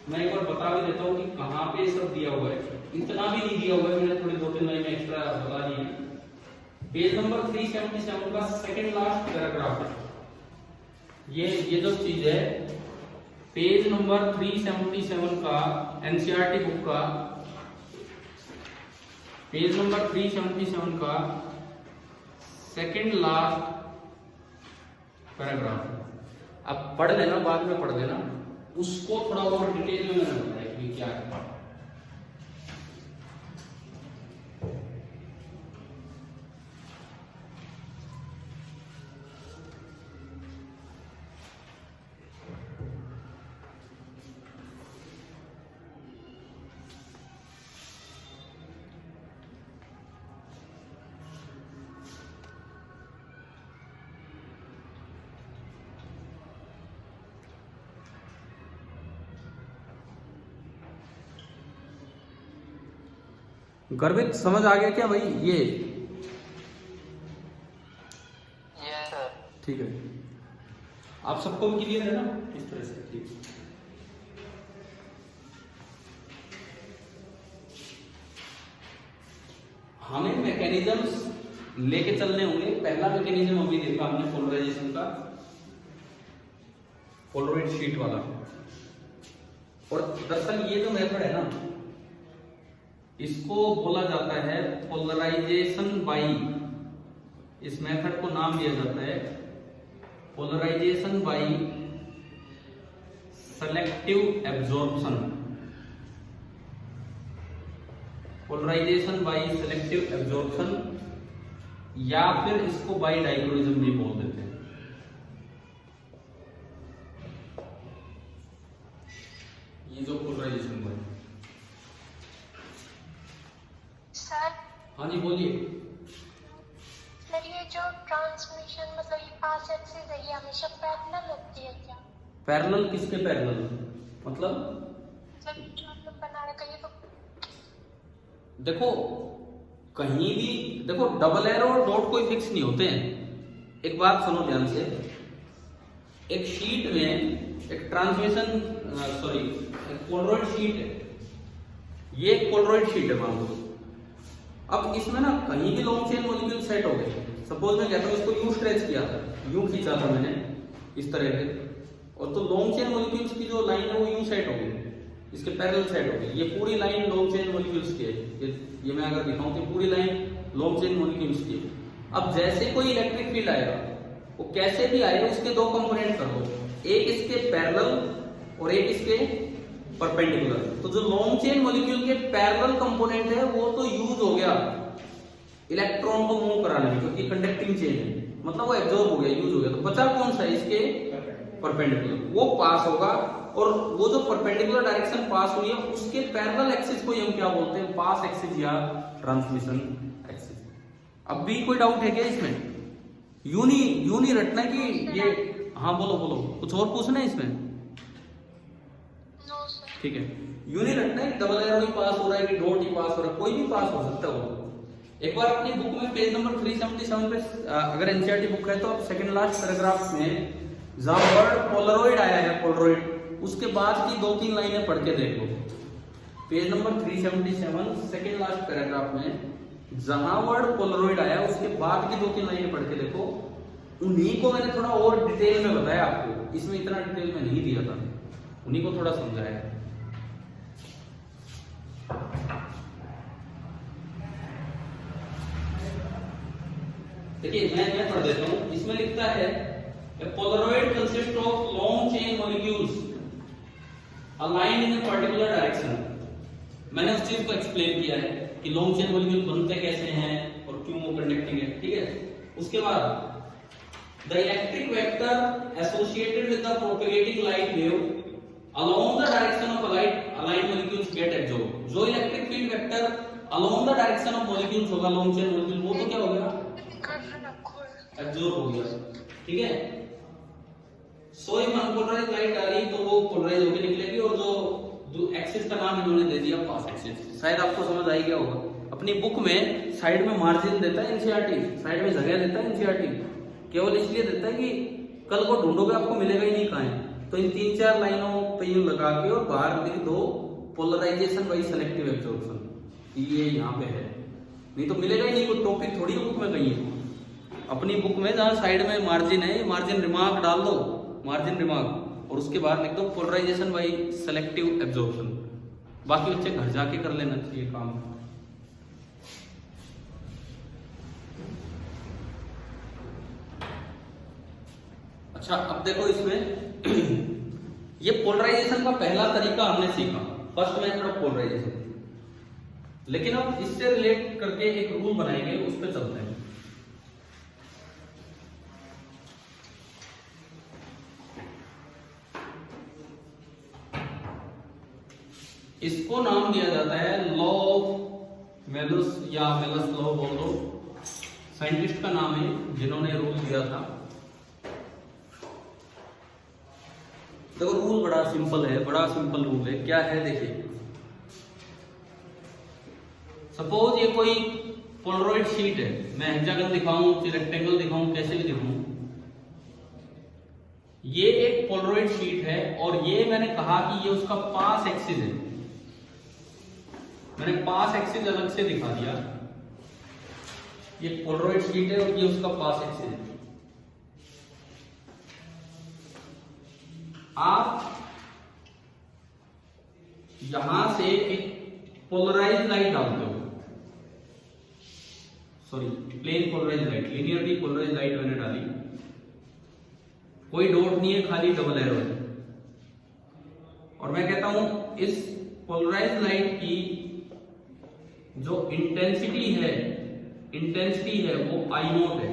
मैं एक बार बता भी देता हूँ कि कहाँ पे सब दिया हुआ है, इतना भी नहीं दिया हुआ है, मैंने थोड़ी 2-3 लाइन एक्स्ट्रा बता दी है। पेज नंबर 377 का सेकंड लास्ट पैराग्राफ है, ये जो चीज है, पेज नंबर 377 का एनसीईआरटी बुक का पेज नंबर 377 का सेकंड लास्ट पैराग्राफ, अब पढ़ लेना, बाद में पढ़ लेना, उसको थोड़ा और डिटेल में मैंने बताया कि क्या है। गर्वित समझ आ गया क्या भाई? ये ठीक है, आप सबको भी क्लियर है ना इस तरह से? ठीक, हमें मैकेनिज्म्स लेके चलने होंगे। पहला मैकेनिज्म अभी देखा हमने पोलराइजेशन का, पोलराइड शीट वाला, और दरअसल ये जो मेथड है ना, इसको बोला जाता है पोलराइजेशन बाई, इस मेथड को नाम दिया जाता है polarization by selective absorption, polarization by selective absorption, या फिर इसको बाई डाइक्रोइज्म भी बोल देते हैं। ये जो पोलराइजेशन बाई, हाँ जी बोलिए। सर ये जो ट्रांसमिशन मतलब ये पास एक्सिस है, ये हमेशा पैरेलल होती है क्या? पैरेलल किसके पैरेलल, मतलब जब जो बना रखा ये तो देखो कहीं भी देखो, डबल एरो और डॉट कोई फिक्स नहीं होते हैं। एक बात सुनो ध्यान से, एक शीट में एक ट्रांसमिशन एक पोलराइड शीट है, ये एक पोलराइड शीट है मान लो। अब इसमें ना कहीं भी लॉन्ग चेन मॉलिक्यूल सेट हो गए, सपोज मैं कहता हूँ इसको यूं स्ट्रेच किया था, यूं खींचा था मैंने इस तरह से, और तो लॉन्ग चेन मॉलिक्यूल्स की जो लाइन है वो यूं सेट हो गई, इसके पैरेलल सेट हो गई। ये पूरी लाइन लॉन्ग चेन मॉलिक्यूल्स की है, ये मैं अगर दिखाऊं तो पूरी लाइन लॉन्ग चेन मॉलिक्यूल्स की है। अब जैसे कोई इलेक्ट्रिक फील्ड आएगा, वो कैसे भी आएगा, उसके दो कंपोनेंट कर दो, एक इसके पैरेलल और एक इसके परपेंडिकुलर। तो जो लॉन्ग चेन मॉलिक्यूल के पैरेलल कंपोनेंट है वो तो यूज हो गया इलेक्ट्रॉन को मूव कराने में, क्योंकि कंडक्टिंग चेन है, मतलब वो एब्जॉर्ब हो गया, यूज हो गया। तो बचा कौन सा, इसके परपेंडिकुलर, वो पास होगा। और वो जो परपेंडिकुलर डायरेक्शन पास हुई है उसके पैरेलल एक्सिस को हम क्या बोलते हैं, पास एक्सिस या ट्रांसमिशन एक्सिस। अब भी कोई डाउट है क्या इसमें? यूं नहीं रटना कि ये, हाँ बोलो बोलो, कुछ और पूछना है इसमें? ठीक है, यूं नहीं रखना है डबल एरो ही पास हो रहा है कि डॉट ही पास हो रहा है, कोई भी पास हो सकता है। एक बार अपनी बुक में पेज नंबर 377 पे अगर एनसीईआरटी बुक है तो आप सेकंड लास्ट पैराग्राफ में जहां वर्ड पोलरॉइड आया है, पोलरॉइड, उसके बाद की 2-3 लाइनें पढ़ के देख लो। Page number 377 second last paragraph में जहां वर्ड पोलरॉइड आया उसके बाद की 2-3 लाइनें पढ़ के देखो। उन्हीं को मैंने थोड़ा और डिटेल में बताया आपको, इसमें इतना डिटेल में नहीं दिया था, उन्हीं को थोड़ा समझाया। देखिए मैं पढ़ देता हूं, इसमें लिखता है Polaroid consist of long chain molecules aligned in a particular direction. मैंने उस चीज को एक्सप्लेन किया है कि लॉन्ग चेन मॉलिक्यूल बनते कैसे हैं और क्यों वो कंडक्टिंग है, ठीक है। उसके बाद the electric vector associated with the propagating light wave along the direction of aligned molecules get absorbed। जो electric field vector along the direction of molecules होगा, लॉन्ग चेन मॉलिक्यूल, वो तो क्या हो गया, एब्जॉर्ब हो गया, ठीक है। सो इफ अनपोलराइज्ड लाइट आ रही तो वो पोलराइज होकर निकलेगी, और जो एक्सिस का नाम इन्होंने दे दिया पास एक्सिस। शायद आपको समझ आई गया होगा। अपनी बुक में साइड में मार्जिन देता है एनसीईआरटी, साइड में जगह देता है एनसीईआरटी, केवल इसलिए देता है कि कल को ढूंढोगे आपको मिलेगा ही नहीं कहाँ है। तो इन 3-4 लाइनों पे यूं लगा के और बाहर लिख दो पोलराइजेशन बाई सेलेक्टिव एब्जॉर्प्शन, ये यहाँ पे है, नहीं तो मिलेगा ही नहीं, कोई टॉपिक थोड़ी बुक में कहीं है। अपनी बुक में जहाँ साइड में मार्जिन है, मार्जिन रिमार्क डाल दो, मार्जिन रिमार्क, और उसके बाद लिख दो पोलराइजेशन बाई सेलेक्टिव एब्जॉर्प्शन। बाकी बच्चे घर जाके कर लेना चाहिए काम। अच्छा अब देखो इसमें ये पोलराइजेशन का पहला तरीका हमने सीखा, फर्स्ट मेथड ऑफ पोलराइजेशन। लेकिन अब इससे रिलेट करके एक रूल बनाएंगे, उस पर चलते हैं। इसको नाम दिया जाता है लॉ ऑफ मेलस या मेलस लॉ बोल दो, साइंटिस्ट का नाम है जिन्होंने रूल दिया था। देखो रूल बड़ा सिंपल है, बड़ा सिंपल रूल है। क्या है देखिए, सपोज ये कोई पोलरॉइड शीट है, मैं हेक्सागन दिखाऊं, रेक्टेंगल दिखाऊं, कैसे भी दिखाऊं, ये एक पोलरॉइड शीट है और ये मैंने कहा कि ये उसका पास एक्सिस है। मैंने पास एक्सिस अलग से दिखा दिया, ये पोलरॉइड शीट है और ये उसका पास एक्सिस है। आप यहां से एक पोलराइज लाइट डालते हो, sorry plane polarize light, linearly polarize light मैंने डाली, कोई डॉट नहीं है, खाली डबल एरो है, और मैं कहता हूं इस पोलराइज लाइट की जो इंटेंसिटी है वो आई नोट है,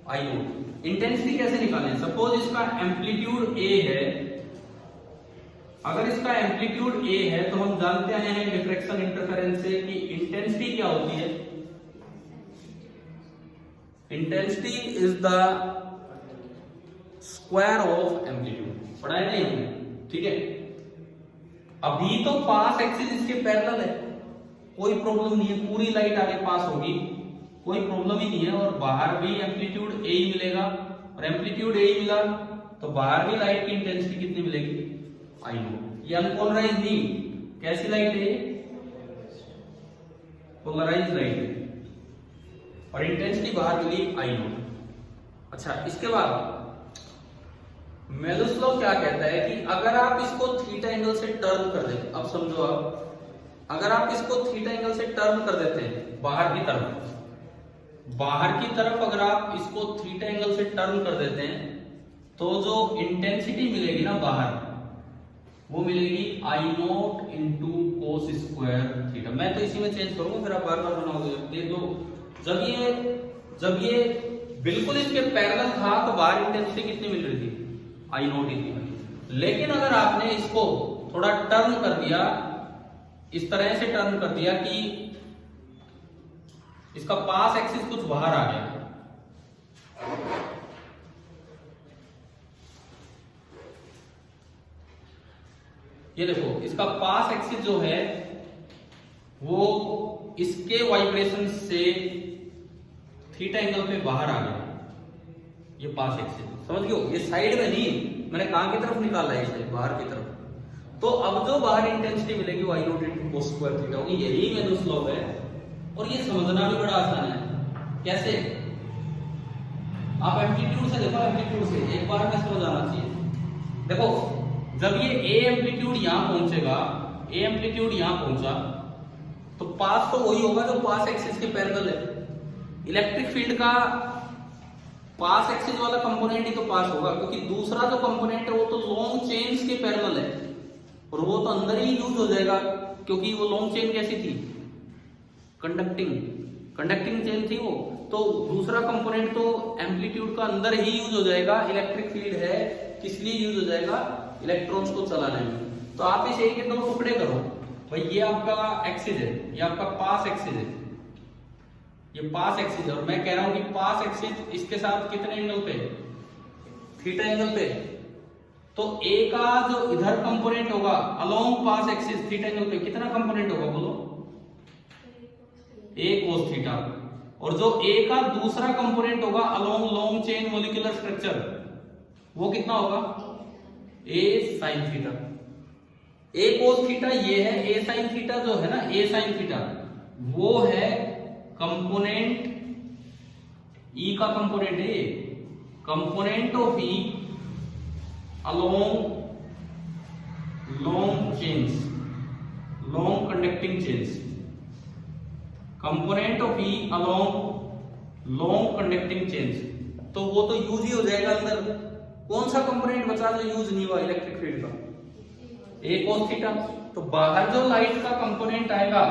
आई नोट। इंटेंसिटी कैसे निकालें? सपोज इसका एम्पलीट्यूड ए है, अगर इसका एम्पलीट्यूड ए है तो हम जानते आए हैं डिफ्रैक्शन इंटरफेरेंस से कि इंटेंसिटी क्या होती है। Intensity is the square of amplitude, पढ़ा है नहीं हमने, ठीक है। अभी तो पास एक्सिस इसके पैरेलल है, कोई प्रॉब्लम नहीं है, पूरी लाइट आगे पास होगी, कोई प्रॉब्लम ही नहीं है, और बाहर भी एम्पलीट्यूड ए ही मिलेगा, और एम्पलीट्यूड ए ही मिला तो बाहर भी लाइट की इंटेंसिटी कितनी मिलेगी, आई नो। ये अनपोलराइज नहीं, कैसी लाइट है, पोलराइज लाइट है, और इंटेंसिटी बाहर मिली आई नो। अच्छा इसके बाद मेलस लॉ क्या कहता है कि अगर आप इसको थीटा एंगल से टर्न कर दें, अब समझो आप, अगर आप इसको थीटा एंगल से टर्न कर देते हैं बाहर की तरफ, बाहर की तरफ अगर आप इसको थीटा एंगल से टर्न कर देते हैं तो जो इंटेंसिटी मिलेगी ना बाहर, वो मिलेगी I note into cos square theta. मैं तो इसी में चेंज करूंगा, फिर आप बार बार बनाओगे। देख लो, जब ये बिल्कुल इसके पैरेलल था तो बाहर इंटेंसिटी कितनी मिल रही थी, आई नोट इतनी। लेकिन अगर आपने इसको थोड़ा टर्न कर दिया, इस तरह से टर्न कर दिया कि इसका पास एक्सिस कुछ बाहर आ गया, ये देखो इसका पास एक्सिस जो है वो इसके वाइब्रेशन से थीटा एंगल पे बाहर आ गया, ये पास एक्सिस समझ गए हो, ये साइड में नहीं, मैंने कहां की तरफ निकाला है इसे, बाहर की तरफ। तो अब जो बाहर इंटेंसिटी मिलेगी वो I note into cos square theta होगी, यही मैनूस लॉ है। और ये समझना भी बड़ा आसान है। कैसे? आप एम्पलीट्यूड से देखो, एम्पलीट्यूड से एक बार में समझ आना चाहिए। देखो जब ये ए एम्पलीट्यूड यहां पहुंचेगा, ए एम्पलीट्यूड यहां पहुंचा, तो पास तो वही होगा जो पास एक्सिस के पैरेलल है। इलेक्ट्रिक फील्ड का पास एक्सिस वाला कंपोनेंट ही तो पास होगा, क्योंकि दूसरा जो कंपोनेंट है वो तो लॉन्ग चेन्स के पैरेलल है, और वो तो अंदर ही यूज हो जाएगा, क्योंकि वो लॉन्ग चेन कैसी थी, कंडक्टिंग चेन थी वो। तो दूसरा कंपोनेंट तो एम्पलीट्यूड का अंदर ही यूज हो जाएगा। इलेक्ट्रिक फील्ड है, किस लिए यूज हो जाएगा, इलेक्ट्रॉन्स को चलाने में। तो आप इसे एक के दो टुकड़े करो भाई, ये आपका एक्सिस है, ये आपका पास एक्सिस है, ये पास एक्सिस है, और मैं कह रहा हूं कि पास एक्सिस इसके साथ कितने एंगल पे, थीटा एंगल पे। तो ए का जो इधर कंपोनेंट होगा अलोंग पास एक्सिस थीटा एंगल पे, कितना कंपोनेंट होगा बोलो, ए कोस थीटा। और जो ए का दूसरा कंपोनेंट होगा along long chain molecular structure, वो कितना होगा, ए साइन थीटा। ए कोस थीटा ये है, ए साइन थीटा जो है ना, ए साइन थीटा वो है कंपोनेंट, ई का कंपोनेंट है, component of E along long chains, long conducting chains, component of E along long conducting chains. तो वो तो यूज ही हो जाएगा अंदर। कौन सा कंपोनेंट बचा जो यूज नहीं हुआ इलेक्ट्रिक फील्ड का, ए कोस थीटा। तो बाहर जो लाइट का कंपोनेंट आएगा,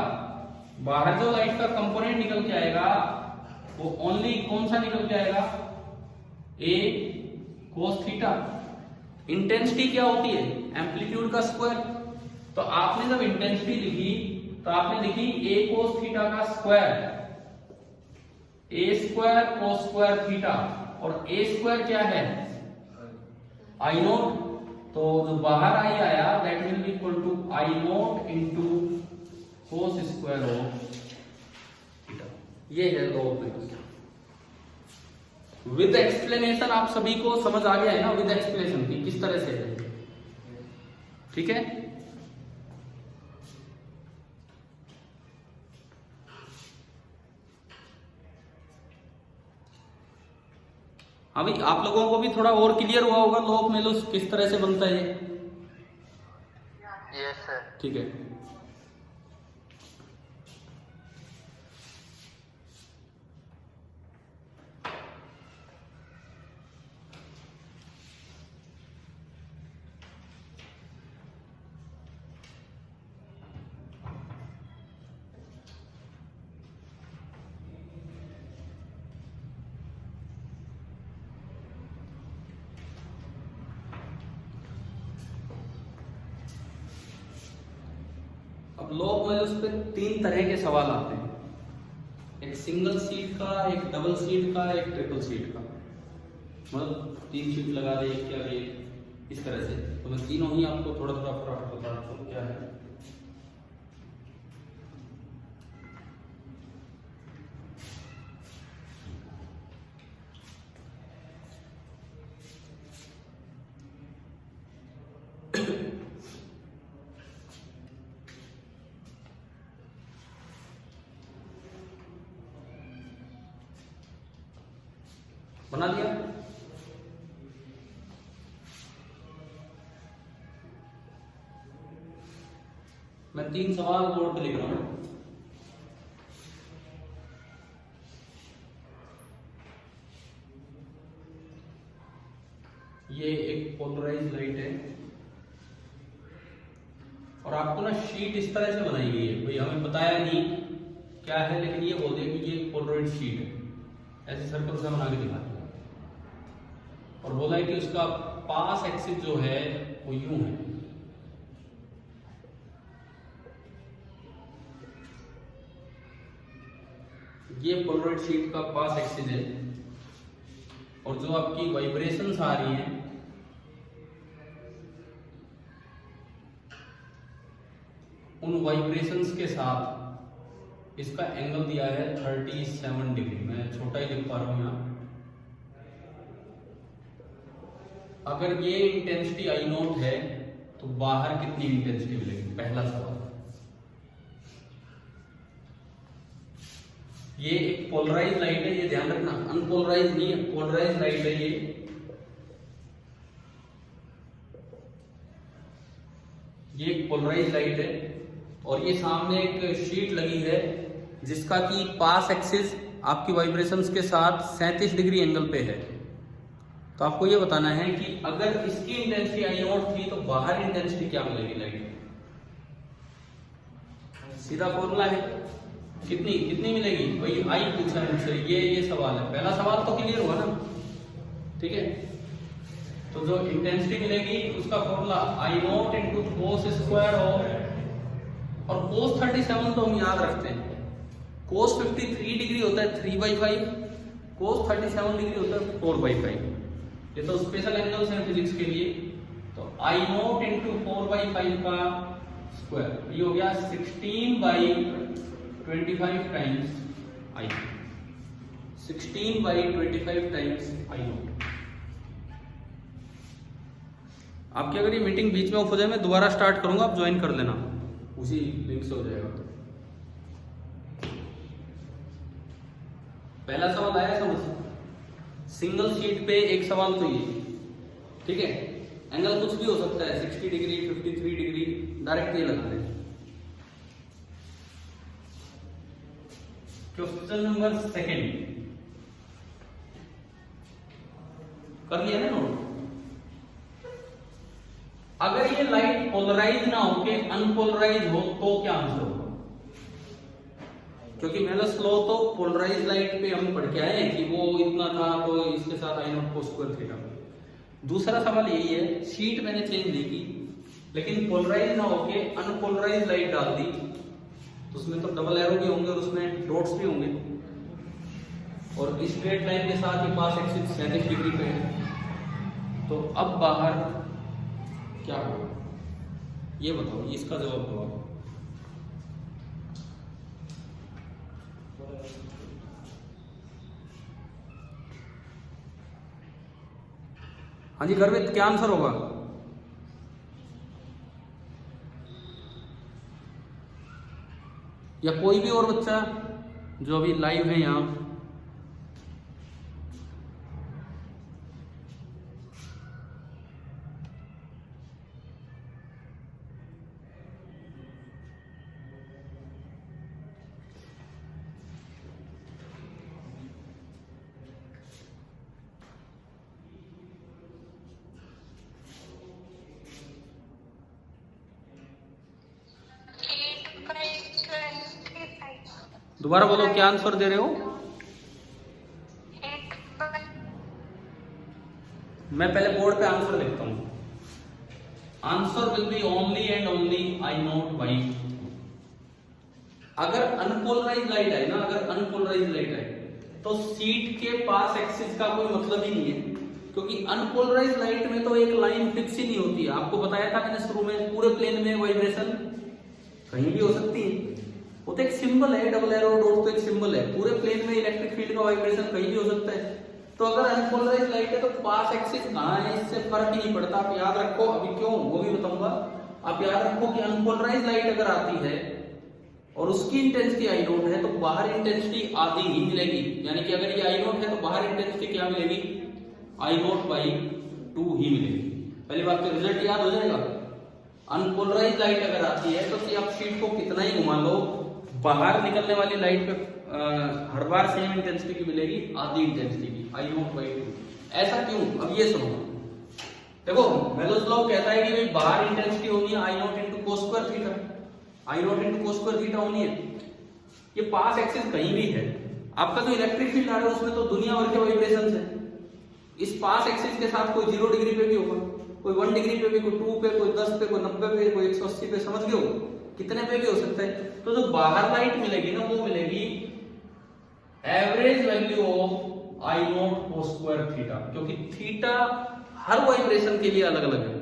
बाहर जो लाइट का कंपोनेंट निकल के आएगा वो ओनली कौन सा निकल के आएगा, ए कोस थीटा। इंटेंसिटी क्या होती है, एम्पलीट्यूड का स्क्वायर। तो आपने जब इंटेंसिटी लिखी तो आपने लिखी ए कोस थीटा का स्क्वायर, ए स्क्वायर कोस स्क्वायर थीटा, और ए स्क्वायर क्या है, आई नोट। तो जो बाहर आई आया that will be equal to I note into cos square of theta. ये है law of Malus. With explanation आप सभी को समझ आ गया है ना, विद एक्सप्लेनेशन की किस तरह से है, ठीक है। अभी आप लोगों को भी थोड़ा और क्लियर हुआ होगा लॉ ऑफ मैनूस किस तरह से बनता है। Yes sir. ठीक है, अब लॉ ऑफ मैनूस पे तीन तरह के सवाल आते हैं, एक सिंगल सीट का, एक डबल सीट का, एक ट्रिपल सीट का। मतलब तीन सीट लगा दे, एक क्या दे, इस तरह से। तो मैं तीनों ही आपको थोड़ा थोड़ा फटाफट बताता हूँ क्या है। बना दिया। मैं तीन सवाल बोर्ड पे लिख रहा हूं। और आपको ना शीट इस तरह से बनाई गई है, भाई हमें बताया नहीं क्या है, लेकिन ये बोल दिया कि ये पोलराइड शीट है, ऐसे सर्कल से बना के दिखा दिया और बोला है कि उसका पास एक्सिस जो है वो यूं है। ये पोलराइड शीट का पास एक्सिस है और जो आपकी वाइब्रेशंस आ रही हैं उन वाइब्रेशंस के साथ इसका एंगल दिया है 37 डिग्री। मैं छोटा ही लिख पा रहा हूं यहां। अगर ये इंटेंसिटी आई नॉट है तो बाहर कितनी इंटेंसिटी मिलेगी, पहला सवाल। ये एक पोलराइज लाइट है, ये ध्यान रखना, अनपोलराइज नहीं है, पोलराइज लाइट है ये एक पोलराइज लाइट है और ये सामने एक शीट लगी है जिसका कि पास एक्सिस आपकी वाइब्रेशंस के साथ 37 डिग्री एंगल पे है। तो आपको ये बताना है कि अगर इसकी इंटेंसिटी आई नॉट थी तो बाहर इंटेंसिटी क्या मिलेगी लाइट की। सीधा फॉर्मूला है, कितनी कितनी मिलेगी भाई, आई पूछा है मुझसे, ये सवाल है, पहला सवाल तो क्लियर हुआ ना, ठीक है। तो जो इंटेंसिटी मिलेगी उसका formula I naught into cos square of, और कोस 37 तो हम याद रखते हैं, कोस 53 डिग्री होता है 3/5, कोस 37 डिग्री होता है 4/5। ये तो स्पेशल एंगल्स हैं फिजिक्स के लिए। तो आई नॉट इंटू 4/5 का स्क्वायर, ये हो गया 16/25 times I, 16/25 times I not. आपकी अगर ये मीटिंग बीच में ऑफ हो जाए, मैं दोबारा स्टार्ट करूंगा, आप ज्वाइन कर लेना, उसी लिंक से हो जाएगा। पहला सवाल आया समझ, सिंगल शीट पे एक सवाल तो ये, ठीक है। एंगल कुछ भी हो सकता है, 60 डिग्री 53 डिग्री, डायरेक्ट ये लगा दें। क्वेश्चन नंबर 2 कर लिया ना नोट। अगर ये लाइट पोलराइज ना होके अनपोलराइज हो तो क्या आंसर होगा, क्योंकि मेलस लॉ तो पोलराइज लाइट पे हम पढ़ के आए हैं कि वो इतना था तो इसके साथ आई नॉट को स्क्वायर थीटा। दूसरा सवाल यही है, शीट मैंने चेंज नहीं की लेकिन पोलराइज ना होके अनपोलराइज लाइट डाल दी, तो उसमें तो डबल एरो भी होंगे और उसमें डॉट्स भी होंगे, और स्ट्रेट लाइन के साथ ही पास एक्सिस 37 डिग्री पे है। तो अब बाहर क्या होगा ये बताओ, इसका जवाब दो आप। हाँ जी गर्वित, क्या आंसर होगा? या कोई भी और बच्चा जो अभी लाइव है यहाँ? दोबारा बोलो, क्या आंसर दे रहे हो? मैं पहले बोर्ड पे आंसर लिखता हूं। Answer will be only and only I naught by. अगर अनपोलराइज लाइट है ना, अगर अनपोलराइज लाइट है तो सीट के पास एक्सिस का कोई मतलब ही नहीं है, क्योंकि अनपोलराइज लाइट में तो एक लाइन फिक्स ही नहीं होती है। आपको बताया था मैंने शुरू में, पूरे प्लेन में वाइब्रेशन कहीं भी हो सकती है, वो तो एक सिंबल है, डबल एरो डॉट तो एक सिंबल है। पूरे प्लेन में इलेक्ट्रिक फील्ड का वाइब्रेशन कहीं भी हो सकता है। तो अगर अनपोलराइज लाइट है तो पास एक्सिस कहाँ है इससे फर्क ही नहीं पड़ता। आप याद रखो, अभी क्यों वो भी बताऊंगा। आप याद रखो कि अनपोलराइज लाइट अगर आती है और उसकी इंटेंसिटी आई नॉट है तो बाहर इंटेंसिटी आधी ही मिलेगी, यानी कि अगर ये आई नॉट है तो बाहर इंटेंसिटी क्या मिलेगी, आई नॉट बाई 2 ही मिलेगी। पहली बात तो रिजल्ट याद हो जाएगा। अनपोलराइज लाइट अगर आती है तो आप शीट को कितना ही घुमा लो, बाहर निकलने वाली लाइट पे हर बार सेम इंटेंसिटी की मिलेगी, आधी इंटेंसिटी की, आई नॉट बाई 2। ऐसा क्यों, अब ये सुनो। देखो मेलोस लॉ कहता है कि भाई बाहर इंटेंसिटी होनी है I naught into cos square theta, I naught into cos square theta होनी है। ये पास एक्सिस कहीं भी है, आपका जो इलेक्ट्रिक फील्ड आ रहा है उसमें तो दुनिया भर के वाइब्रेशंस है। इस पास एक्सिस के साथ कोई 0 डिग्री पे भी होगा, कोई 1 डिग्री पे भी, कोई 2 पे, कोई 10 पे, कोई 90 पे, कोई 180 पे, समझ गए हो, कितने पे भी हो सकता है। तो जो बाहर लाइट मिलेगी ना वो मिलेगी average value of I not cos square theta, क्योंकि थीटा हर वाइब्रेशन के लिए अलग अलग है।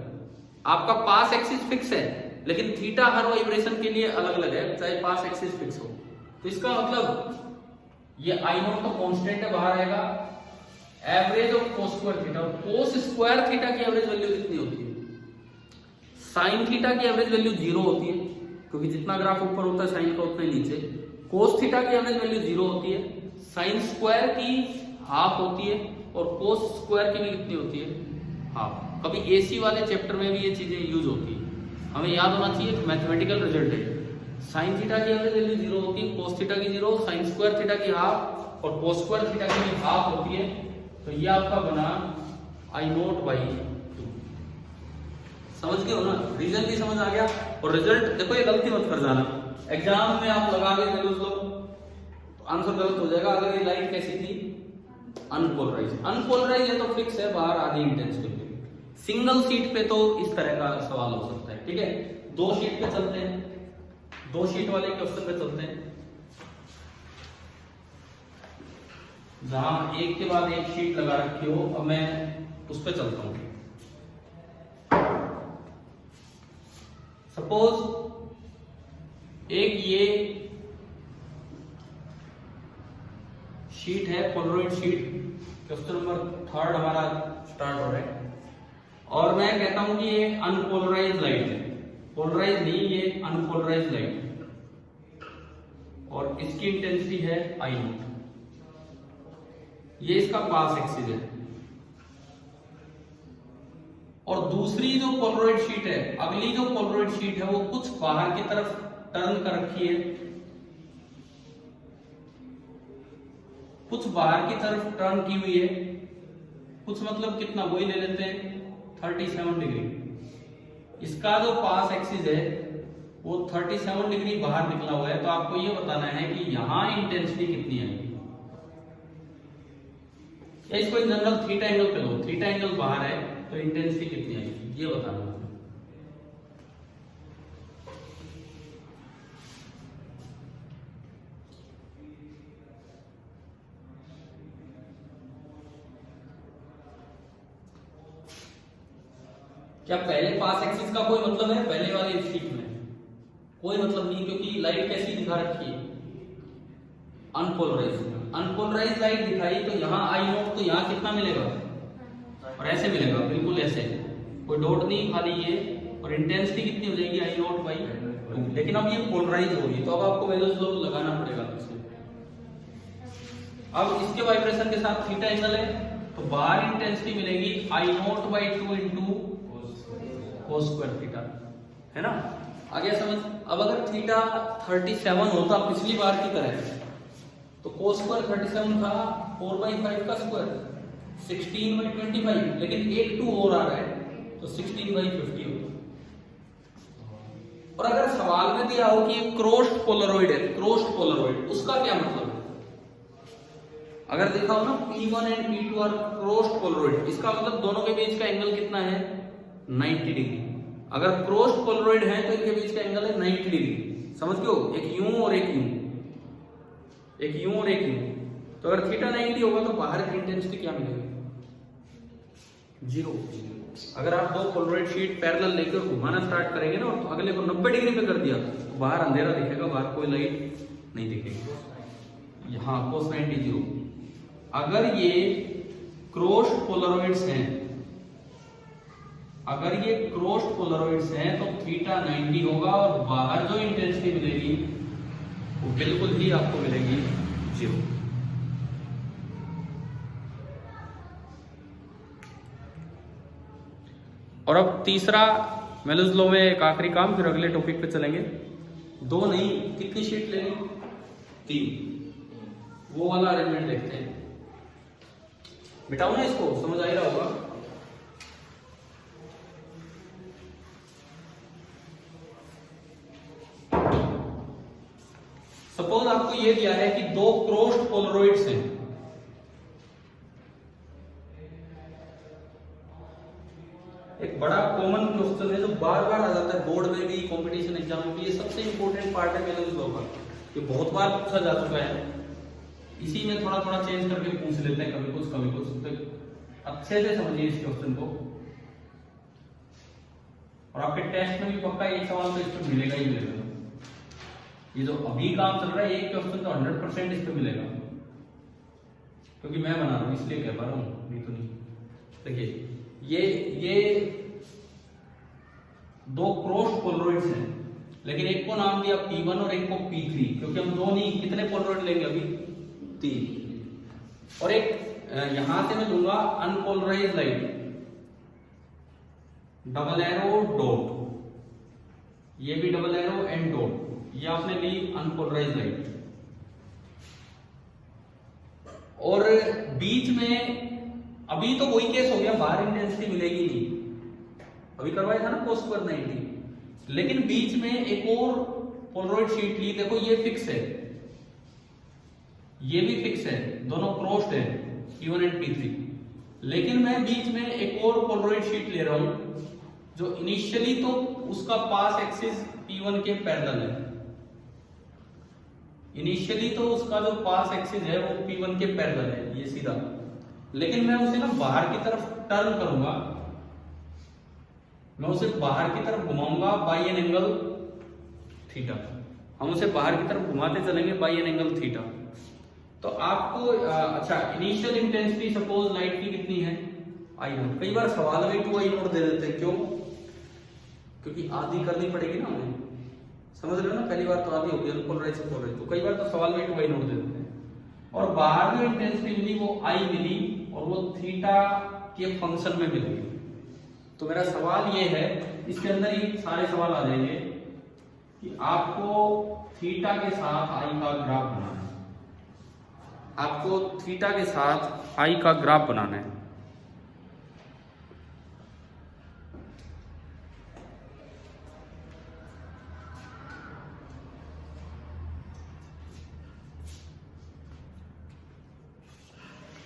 आपका पास एक्सिस फिक्स है लेकिन थीटा हर वाइब्रेशन के लिए अलग अलग है, चाहे पास एक्सिस फिक्स हो। तो इसका मतलब ये आई नॉट का कांस्टेंट है, बाहर आएगा average of cos square theta. Cos square theta की एवरेज वैल्यू कितनी होती है? साइन थीटा की एवरेज वैल्यू 0 होती है, क्योंकि जितना ग्राफ ऊपर होता है साइन का उतना ही नीचे। कोस थीटा की एवरेज वैल्यू 0 होती है, साइन स्क्वायर की हाफ होती है और कोस स्क्वायर की भी कितनी होती है? हाफ। कभी एसी वाले चैप्टर में भी ये चीजें यूज होती है, हमें याद होना चाहिए, मैथमेटिकल रिजल्ट है। साइन थीटा की एवरेज वैल्यू 0 होती है, कोस थीटा की 0, साइन स्क्वायर थीटा की हाफ और कोस स्क्वायर थीटा की भी हाफ होती है। तो ये आपका बना आई नॉट बाई 2। समझ गए हो ना, रीजन भी समझ आ गया। और रिजल्ट देखो, ये गलती मत कर जाना, एग्जाम में आप लगा के मेलोस लो तो आंसर गलत हो जाएगा। अगर ये लाइट कैसी थी? अनपोलराइज। अनपोलराइज है तो फिक्स है, बाहर आधी इंटेंसिटी। सिंगल शीट पे तो इस तरह का सवाल हो सकता है, ठीक है। 2 शीट पे चलते हैं, 2 शीट वाले क्वेश्चन पे चलते हैं, जहां एक के बाद एक शीट लगा रखी हो। अब मैं उस पे चलता हूं। सपोज एक ये शीट है, पोलरॉइड शीट, क्वेश्चन नंबर 3 हमारा स्टार्ट हो रहा है। और मैं कहता हूं कि ये अनपोलराइज लाइट है, पोलराइज नहीं, ये अनपोलराइज लाइट है और इसकी इंटेंसिटी है आई नॉट। ये इसका पास एक्सिस है। और दूसरी जो पोलरॉइड शीट है, अगली जो पोलरॉइड शीट है वो कुछ बाहर की तरफ टर्न कर रखी है, कुछ बाहर की तरफ टर्न की हुई है। कुछ मतलब कितना, वही ले लेते हैं 37 डिग्री। इसका जो पास एक्सिस है वो 37 डिग्री बाहर निकला हुआ है। तो आपको ये बताना है कि यहां इंटेंसिटी कितनी आएगी। इसको जनरल थीटा एंगल पे लो, थीटा एंगल बाहर है तो इंटेंसिटी कितनी आएगी ये बताना है। क्या पहले पास एक्सिस का कोई मतलब है? पहले वाले शीट में कोई मतलब नहीं, क्योंकि लाइट कैसी दिखा रखी है? अनपोलराइज। अनपोलराइज लाइट दिखाई तो यहाँ आई नॉट, तो यहाँ कितना मिलेगा? और ऐसे मिलेगा, बिल्कुल ऐसे, कोई डॉट नहीं, खाली ये। और इंटेंसिटी कितनी हो जाएगी? आई नॉट बाई 2। लेकिन अब ये पोलराइज होगी तो अब आपको मेलोस लॉ लगाना पड़ेगा इससे। अब इसके वाइब्रेशन के साथ थीटा एंगल है तो बाहर इंटेंसिटी मिलेगी I naught by 2 into cos square theta, है ना। आगे समझ। अब अगर थीटा 37 होता पिछली बार की तरह तो कोस स्क्वायर 37 था 4/5 का स्क्वायर, 16/25, लेकिन एक 2 और आ रहा है तो 16/50 होगा। और अगर सवाल में दिया हो कि क्रॉस्ड पोलरॉइड है, क्रॉस्ड पोलरॉइड, उसका क्या मतलब है? अगर देखा हो ना P1 and P2 are crossed Polaroid, इसका मतलब दोनों के बीच का एंगल कितना है? 90 डिग्री। अगर क्रॉस्ड पोलरॉइड है तो इनके बीच का एंगल है 90 डिग्री। समझ गए हो? एक यूं और एक यूं, एक यूं और एक यूं। तो अगर थीटा 90 होगा तो बाहर की इंटेंसिटी क्या मिलेगी? 0। अगर आप 2 पोलरॉइड शीट पैरेलल लेकर घुमाना स्टार्ट करेंगे ना तो अगले को 90 डिग्री पे कर दिया तो बाहर अंधेरा दिखेगा, बाहर कोई लाइट नहीं दिखेगी। यहाँ cos 90 0। अगर ये क्रॉस्ड पोलरॉइड्स हैं, अगर ये क्रॉस्ड पोलरॉइड्स हैं तो थीटा 90 होगा और बाहर जो इंटेंसिटी मिलेगी वो बिल्कुल ही आपको मिलेगी 0। और अब तीसरा मेलोस लॉ में एक आखिरी काम, फिर अगले टॉपिक पे चलेंगे। 2 नहीं, कितनी शीट लेनी? 3। वो वाला अरेंजमेंट देखते हैं। मिटाओ ना इसको, समझ आ रहा होगा। सपोज आपको ये दिया है कि दो क्रॉस्ड पोलरॉइड्स हैं, एक बड़ा कॉमन क्वेश्चन है जो बार बार आ जाता है बोर्ड में भी, कंपटीशन एग्जाम में भी, ये सबसे इंपॉर्टेंट पार्ट है मेलविस लॉ का, ये बहुत बार पूछा जा चुका है। इसी में थोड़ा थोड़ा चेंज करके पूछ लेते हैं, कभी कुछ कभी कुछ, तो अच्छे से समझिए इस क्वेश्चन को। और आपके टेस्ट में भी पक्का एक सवाल तो इस पर मिलेगा ही मिलेगा। ये जो अभी काम चल रहा है एक क्वेश्चन तो 100% इस पे मिलेगा, क्योंकि मैं बना रहा हूँ इसलिए कह पा रहा हूँ, नहीं तो नहीं। देखिए ये दो क्रॉस्ड पोलरॉइड्स हैं, लेकिन एक को नाम दिया P1 और एक को P3, क्योंकि हम दो नहीं, कितने पोलरॉइड लेंगे अभी? 3। और एक यहां से मैं लूंगा unpolarised light, double arrow dot, ये भी डबल एरो एंड डॉट, ये आपने ली अनपोलराइज्ड लाइट। और बीच में अभी तो वही केस हो गया, बाहर इंटेंसिटी मिलेगी नहीं, अभी करवाया था ना cos पर 90, लेकिन बीच में एक और पोलरॉइड शीट ली, देखो ये फिक्स है, ये भी फिक्स है, दोनों क्रॉस्ड है P1 एंड P3, लेकिन मैं बीच में एक और पोलरॉइड शीट ले रहा हूं जो इनिशियली तो उसका पास एक्सिस P1 के पैरेलल है, इनिशियली तो उसका जो पास एक्सिस है वो P1 के पैरेलल है, ये सीधा, लेकिन मैं उसे ना बाहर की तरफ टर्न करूंगा, मैं उसे बाहर की तरफ घुमाऊंगा बाय एन एंगल थीटा, हम उसे बाहर की तरफ घुमाते चलेंगे बाय एन एंगल थीटा। तो आपको अच्छा, इनिशियल इंटेंसिटी सपोज लाइट की कितनी है? I0। कई बार सवाल में 2I0 दे देते हैं, क्यों? क्योंकि आधी करनी पड़ेगी ना हमें, समझ रहे हो ना, पहली बार तो आधी होगी अनपोलराइज से पोलराइज, तो कई बार तो सवाल में 2I0 दे देते हैं। और बाहर जो इंटेंसिटी मिली वो I मिली, और वो थीटा के फंक्शन में मिली। तो मेरा सवाल ये है, इसके अंदर ही सारे सवाल आ जाएंगे कि आपको थीटा के साथ I का ग्राफ बनाना है, आपको थीटा के साथ I का ग्राफ बनाना है।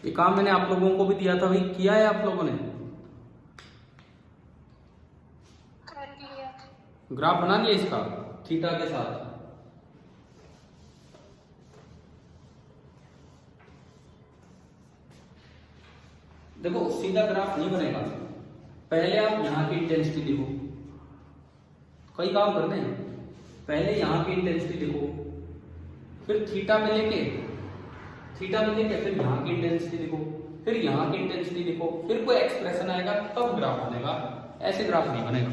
ये काम मैंने आप लोगों को भी दिया था, भाई किया है आप लोगों ने? कर लिया। ग्राफ बना लिया इसका थीटा के साथ? देखो सीधा ग्राफ नहीं बनेगा, पहले आप यहाँ की इंटेंसिटी लिखो, कई काम करते हैं, पहले यहाँ की इंटेंसिटी लिखो, फिर थीटा में लेके फिर यहाँ की इंटेंसिटी लिखो, फिर यहाँ की इंटेंसिटी लिखो, फिर कोई एक्सप्रेशन आएगा तब ग्राफ बनेगा, ऐसे ग्राफ नहीं बनेगा।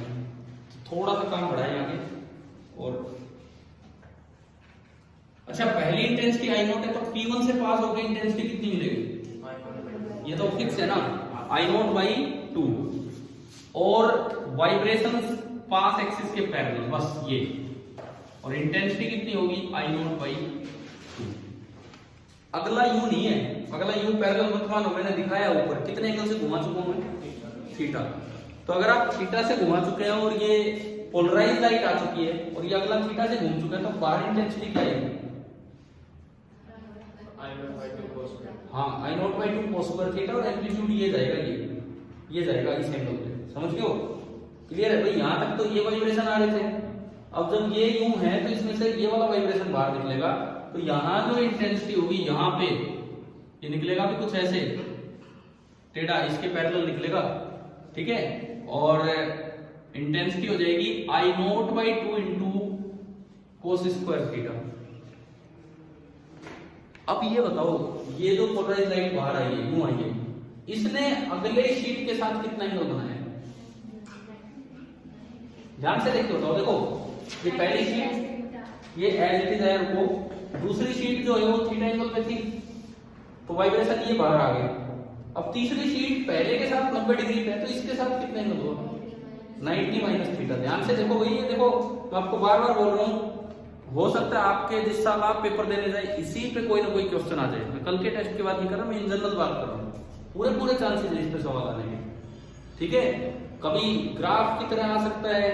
थोड़ा सा काम बढ़ाए आगे। और अच्छा, पहली इंटेंसिटी I0 है, तो P1 से पास होकर इंटेंसिटी कितनी मिलेगी? ये तो फिक्स है ना, I0/2, और वाइब्रेशन पास एक्सिस के पैरेलल, बस ये, और इंटेंसिटी कितनी होगी? I0/2। अगला यू नहीं है, अगला यू पैरेलल मत मानो, मैंने दिखाया ऊपर कितने एंगल से घुमा चुका हूं मैं? थीटा। तो अगर आप थीटा से घुमा चुके हैं और ये पोलराइज लाइट आ चुकी है और ये अगला थीटा से घूम चुका है, तो बाहर इंटेंसिटी क्या आएगी? हाँ, I0/2 cos स्क्वायर थीटा, और एम्पलीट्यूड ये जाएगा, ये जाएगा इस एंगल पे, समझ गए हो? क्लियर है भाई? यहां तक तो ये वाइब्रेशन आ रहे थे, अब जब ये यूं है तो इसमें से ये वाला वाइब्रेशन बाहर निकलेगा, तो यहां जो इंटेंसिटी होगी यहाँ पे ये निकलेगा भी कुछ ऐसे टेढ़ा, इसके पैरेलल निकलेगा, ठीक है, और इंटेंसिटी हो जाएगी I0/2 into cos square theta. अब ये बताओ, ये जो पोलराइज लाइट बाहर आई है, यूं आई है, इसने अगले शीट के साथ कितना एंगल बनाया है? ध्यान से देखते हो, देखो ये पहली शीट ये एज इट इज है, रुको, दूसरी शीट जो है वो थीटा एंगल पे थी, तो वाइब्रेशन ये बाहर आ गया। अब तीसरी शीट पहले के साथ 90 डिग्री पे है, तो इसके साथ कितने एंगल होगा? 90 माइनस थीटा। ध्यान से देखो भाई, ये देखो, मैं आपको बार बार बोल रहा हूँ, हो सकता है आपके जिस साल आप पेपर देने जाए इसी पे कोई ना कोई क्वेश्चन आ जाए। मैं कल के टेस्ट की बात नहीं कर रहा, मैं इन जनरल बात कर रहा हूँ, पूरे चांसेस है इस पे सवाल आने के, ठीक है। कभी ग्राफ की तरह आ सकता है,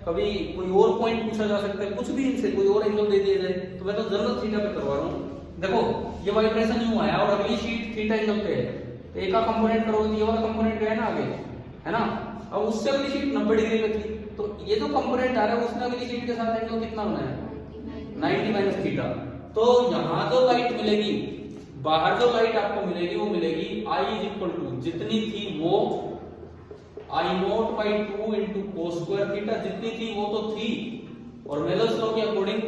कभी कोई और पॉइंट पूछा जा सकता है, कुछ भी इनसे कोई और एंगल दे दिया जाए। तो मैं तो जनरल थीटा पे करवा रहा हूँ। देखो ये वाइब्रेशन यूं आया और अगली शीट थीटा एंगल पे है, तो एक का कंपोनेंट करोगे तो ये वाला कंपोनेंट गया ना आगे, है ना। अब उससे अगली शीट 90 डिग्री पे थी, तो ये जो कंपोनेंट आ रहा है उसने अगली शीट के साथ एंगल कितना बनाया 90 माइनस थीटा। तो यहाँ जो लाइट मिलेगी, बाहर जो लाइट आपको मिलेगी वो मिलेगी I इज इक्वल टू जितनी थी वो I0/2 into cos square theta, जितनी थी वो तो थी, और मेलर्स लॉ के अकॉर्डिंग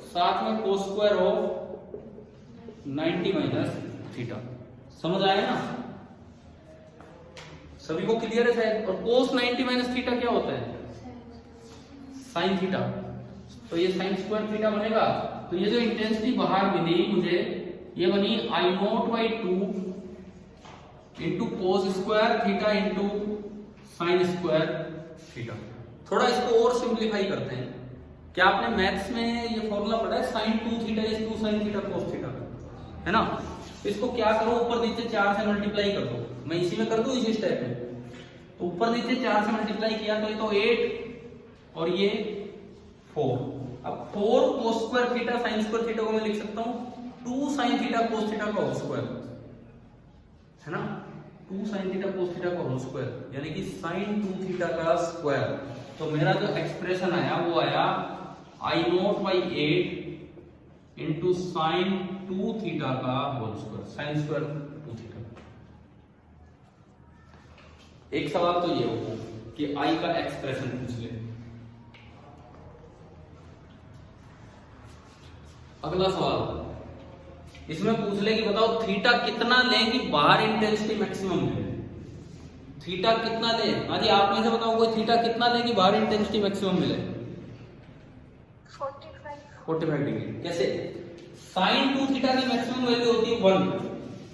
साथ में कोस स्क्वायर ऑफ 90 माइनस थीटा। समझ आया ना सभी को, क्लियर है शायद। और कोस 90 माइनस थीटा क्या होता है साइन थीटा, तो ये साइन स्क्वायर थीटा बनेगा। तो ये जो इंटेंसिटी बाहर मिली मुझे, ये बनी I0/2 into cos square theta into sine square theta. थोड़ा इसको और सिंप्लीफाई करते हैं। क्या आपने मैथ्स में ये फॉर्मूला पढ़ा है sine 2 theta is 2 sine theta cos theta, है ना। तो इसको क्या करो, ऊपर नीचे 4 से मल्टीप्लाई कर दो। मैं इसी में कर दूं इसी स्टेप में, तो ऊपर नीचे 4 से मल्टीप्लाई किया तो ये तो 8 और ये 4। अब 4 कोस square theta sine square theta को मैं लिख सकता हूं 2 साइन थीटा कोस थीटा का होल स्क्वायर, है ना। 2 साइन थीटा कोस थीटा का होल स्क्वायर यानी कि साइन 2 थीटा का स्क्वायर। तो मेरा जो एक्सप्रेशन आया वो आया I0/8 इंटू साइन 2 थीटा का whole square, sine square 2 theta. एक सवाल तो ये होगा कि I का एक्सप्रेशन पूछ ले। अगला सवाल इसमें पूछ ले कि बताओ थीटा कितना लें कि बाहर इंटेंसिटी मैक्सिमम मिले। थीटा कितना लें, हाँ जी आप में से बताओ कोई थीटा कितना लें कि बाहर इंटेंसिटी मैक्सिमम मिले। 45 डिग्री। कैसे, साइन 2 थीटा की मैक्सिमम वैल्यू होती है 1,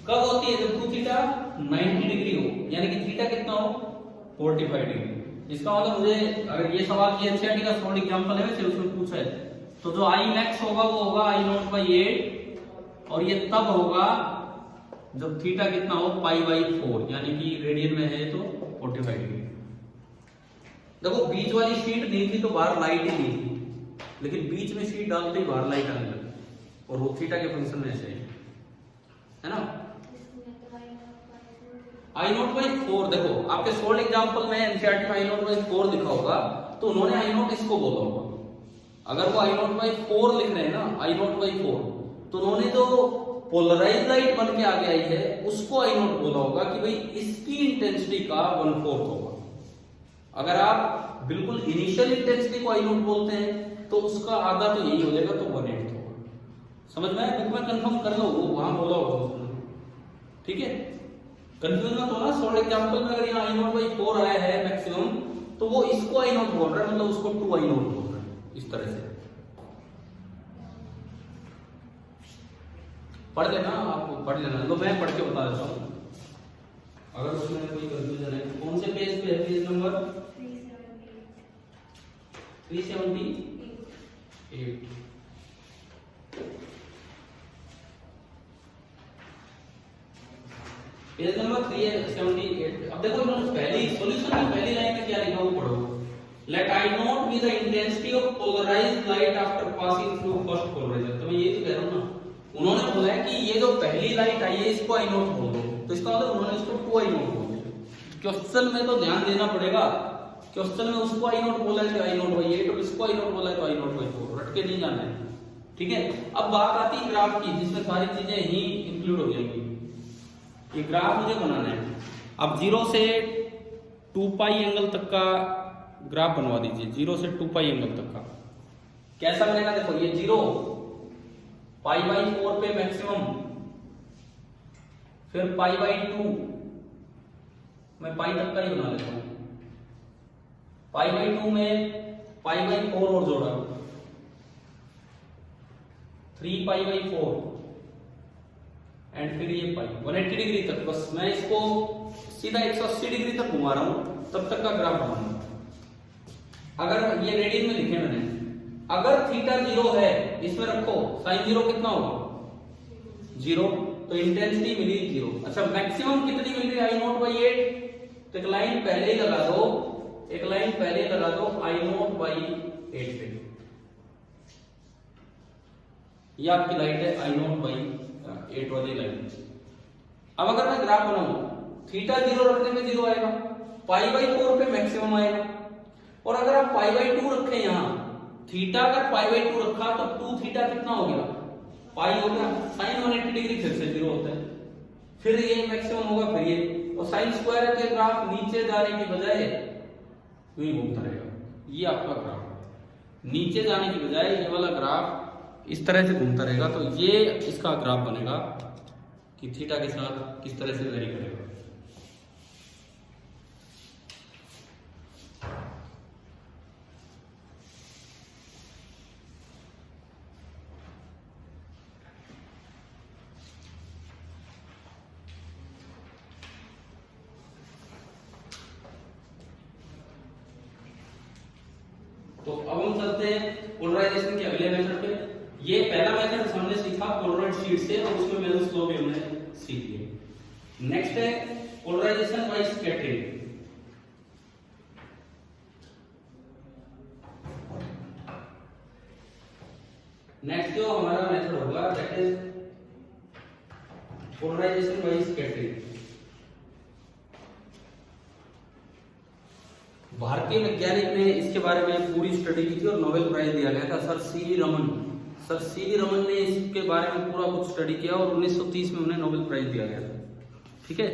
कब होती है जब 2 थीटा 90 डिग्री हो, यानी कि थीटा कितना हो 45 डिग्री। इसका मतलब मुझे अगर ये सवाल ये एनसीईआरटी का सॉलिड एग्जांपल है वैसे उसमें पूछा है, तो जो I मैक्स होगा वो होगा I0/8 और ये तब होगा जब थीटा कितना हो π/4, यानी कि रेडियन में है तो 45 डिग्री। देखो बीच वाली शीट नहीं थी तो बाहर लाइट ही नहीं थी, लेकिन बीच में शीट डालते ही बाहर लाइट आने लगी, और वो थीटा के फंक्शन में ऐसे है ना। I0/4 देखो आपके सोल्ड एग्जांपल में एनसीईआरटी में I0/4 लिखा होगा, तो उन्होंने I0 इसको बोला होगा। अगर वो I0/4 लिख रहे हैं ना I0/4, तो उन्होंने जो पोलराइज लाइट बन के आगे आई है उसको I0 बोला होगा कि भाई इसकी इंटेंसिटी का 1/4 होगा। अगर आप बिल्कुल इनिशियल इंटेंसिटी को I0 बोलते हैं तो उसका आधा तो यही हो जाएगा, तो 1/8 होगा। समझ में आया, बुक में कंफर्म कर लो, वो वहां बोला होगा, ठीक है। कंफ्यूज मत होना, सॉल्ड एग्जांपल में अगर यहाँ I0/4 आया है मैक्सिमम, तो वो इसको I0 बोल रहा है, मतलब उसको 2I0 बोल रहा है, इस तरह से पढ़ लेना, आपको पढ़ लेना। तो मैं पढ़ के बता देता हूँ अगर उसमें कोई कंफ्यूजन है। कौन से पेज पे है, पेज नंबर 378। Page number 378। अब देखो पहली सॉल्यूशन में पहली लाइन में क्या लिखा वो पढ़ो। Let I0 be the intensity of polarized light after passing through first polarizer. तो मैं ये तो कह रहा हूं ना, उन्होंने बोला है कि ये जो पहली लाइट आई है इसको I0 बोल दो, तो इसका मतलब उन्होंने इसको 2I0 बोल दिया। क्वेश्चन में तो ध्यान देना पड़ेगा, क्वेश्चन में उसको I0 बोला है तो I0/8 और इसको I0 बोला है तो I0/4, रट के नहीं जाना है, ठीक है। अब बात आती है ग्राफ की, जिसमें सारी चीजें ही इंक्लूड हो जाएंगी। ये ग्राफ मुझे बनाना है। अब 0 से 2π एंगल तक का ग्राफ बनवा दीजिए, 0 से 2π एंगल तक का कैसा बनेगा। देखो ये 0 π/4 पे मैक्सिमम, फिर π/2 मैं पाई तक का ही बना लेता हूं, π/2 में π/4 और जोड़ा 3π/4 एंड फिर ये पाई 180 डिग्री तक। बस मैं इसको सीधा 180 डिग्री तक घुमा रहा हूं, तब तक का ग्राफ बनाऊंगा। अगर ये रेडियन में लिखे मैंने, अगर थीटा 0 है इसमें रखो, साइन 0 कितना होगा 0, तो इंटेंसिटी मिली 0। अच्छा मैक्सिमम कितनी मिल रही है I0/8, तो एक लाइन पहले ही लगा दो एक लाइन पहले लगा दो I0/8 पे, ये आपकी लाइन है I0/8 वाली लाइन। अब अगर मैं ग्राफ बनाऊं, थीटा 0 रखने में 0 आएगा, π/4 पे मैक्सिमम आएगा, और अगर आप π/2 रखें यहां, थीटा अगर π/2 रखा तो 2 थीटा कितना हो गया, पाई हो गया, sin 180 डिग्री फिर से 0 होता है, फिर ये मैक्सिमम होगा, फिर ये, और साइन स्क्वायर है तो ग्राफ नीचे जाने की बजाय यूं ही घूमता रहेगा। ये आपका ग्राफ नीचे जाने की बजाय ये वाला ग्राफ इस तरह से घूमता रहेगा, तो ये इसका ग्राफ बनेगा कि थीटा के साथ किस तरह से वेरी करेगा। तो अब हम चलते हैं पोलराइजेशन के अगले मेथड पे। ये पहला मेथड हमने सीखा पोलराइड शीट से, और उसमें मेथड्स को भी हमने सीख लिए। नेक्स्ट है पोलराइजेशन बाय स्कैटरिंग। नेक्स्ट जो हमारा मेथड होगा that is polarization by scattering. भारतीय वैज्ञानिक ने इसके बारे में पूरी स्टडी की थी और नोबेल प्राइज दिया गया था सर सीवी रमन ने इसके बारे में पूरा कुछ स्टडी किया और 1930 में उन्हें नोबेल प्राइज दिया गया था। ठीक है,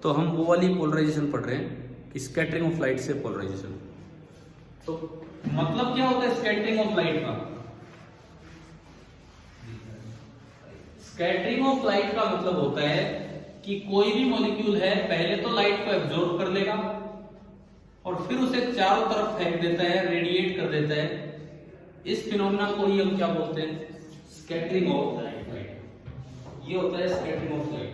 तो हम वो वाली पोलराइजेशन पढ़ रहे हैं कि स्कैटरिंग ऑफ लाइट से पोलराइजेशन। तो मतलब क्या होता है स्कैटरिंग ऑफ लाइट का? स्कैटरिंग ऑफ लाइट का मतलब होता है कि कोई भी मॉलिक्यूल है पहले तो लाइट को एब्जॉर्ब कर लेगा और फिर उसे चारों तरफ फेंक देता है, रेडिएट कर देता है। इस फिनोमेना को ही हम क्या बोलते हैं? Scattering of light. ये होता है स्कैटरिंग ऑफ लाइट।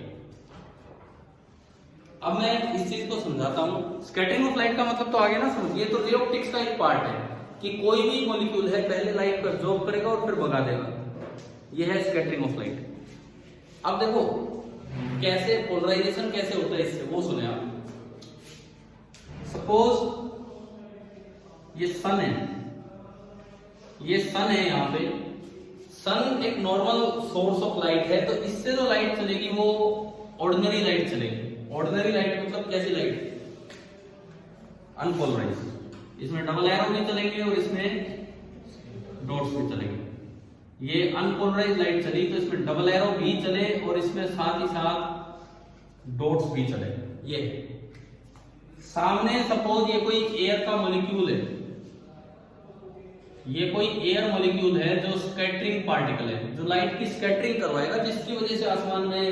अब मैं इस चीज को समझाता हूं। स्कैटरिंग ऑफ लाइट का मतलब तो आगे ना समझिए, तो रे ऑप्टिक्स का एक पार्ट है कि कोई भी मॉलिक्यूल है पहले लाइट को एब्जॉर्ब करेगा और फिर भगा देगा। ये है स्कैटरिंग ऑफ लाइट। अब देखो कैसे पोलराइजेशन कैसे होता है इससे, वो सुने आप। सपोज ये सन है, ये सन है, यहां पे सन एक नॉर्मल सोर्स ऑफ लाइट है, तो इससे जो लाइट चलेगी वो ऑर्डिनरी लाइट चलेगी। ऑर्डिनरी लाइट मतलब कैसी लाइट? अनपोलराइज्ड। इसमें डबल एरो भी चलेंगे और इसमें डॉट्स भी चलेंगे। ये अनपोलराइज्ड लाइट चली तो इसमें डबल एरो भी चले और इसमें साथ ही साथ डॉट्स भी चले। ये सामने सपोज ये कोई एयर का मॉलिक्यूल है, ये कोई एयर मॉलिक्यूल है जो स्कैटरिंग पार्टिकल है, जो लाइट की स्कैटरिंग करवाएगा, जिसकी वजह से आसमान में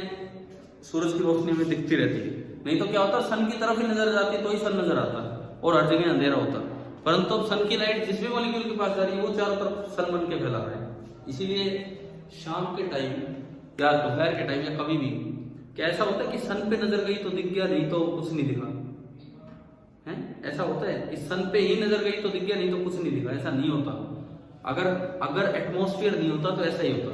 सूरज की रोशनी में दिखती रहती है। नहीं तो क्या होता, सन की तरफ ही नजर जाती तो ही सन नजर आता और हर जगह अंधेरा होता। परंतु अब सन की लाइट जिस भी मॉलिक्यूल के पास जा रही है वो चारों तरफ सन बन के फैला रहा है। इसीलिए शाम के टाइम या दोपहर के टाइम या कभी भी कैसा होता है कि सन पे नजर गई तो दिख गया, नहीं तो कुछ नहीं दिखा है। ऐसा होता है कि सन पे ही नजर गई तो दिख गया, नहीं तो कुछ नहीं दिखा। ऐसा नहीं होता। अगर एटमॉस्फेयर नहीं होता तो ऐसा ही होता।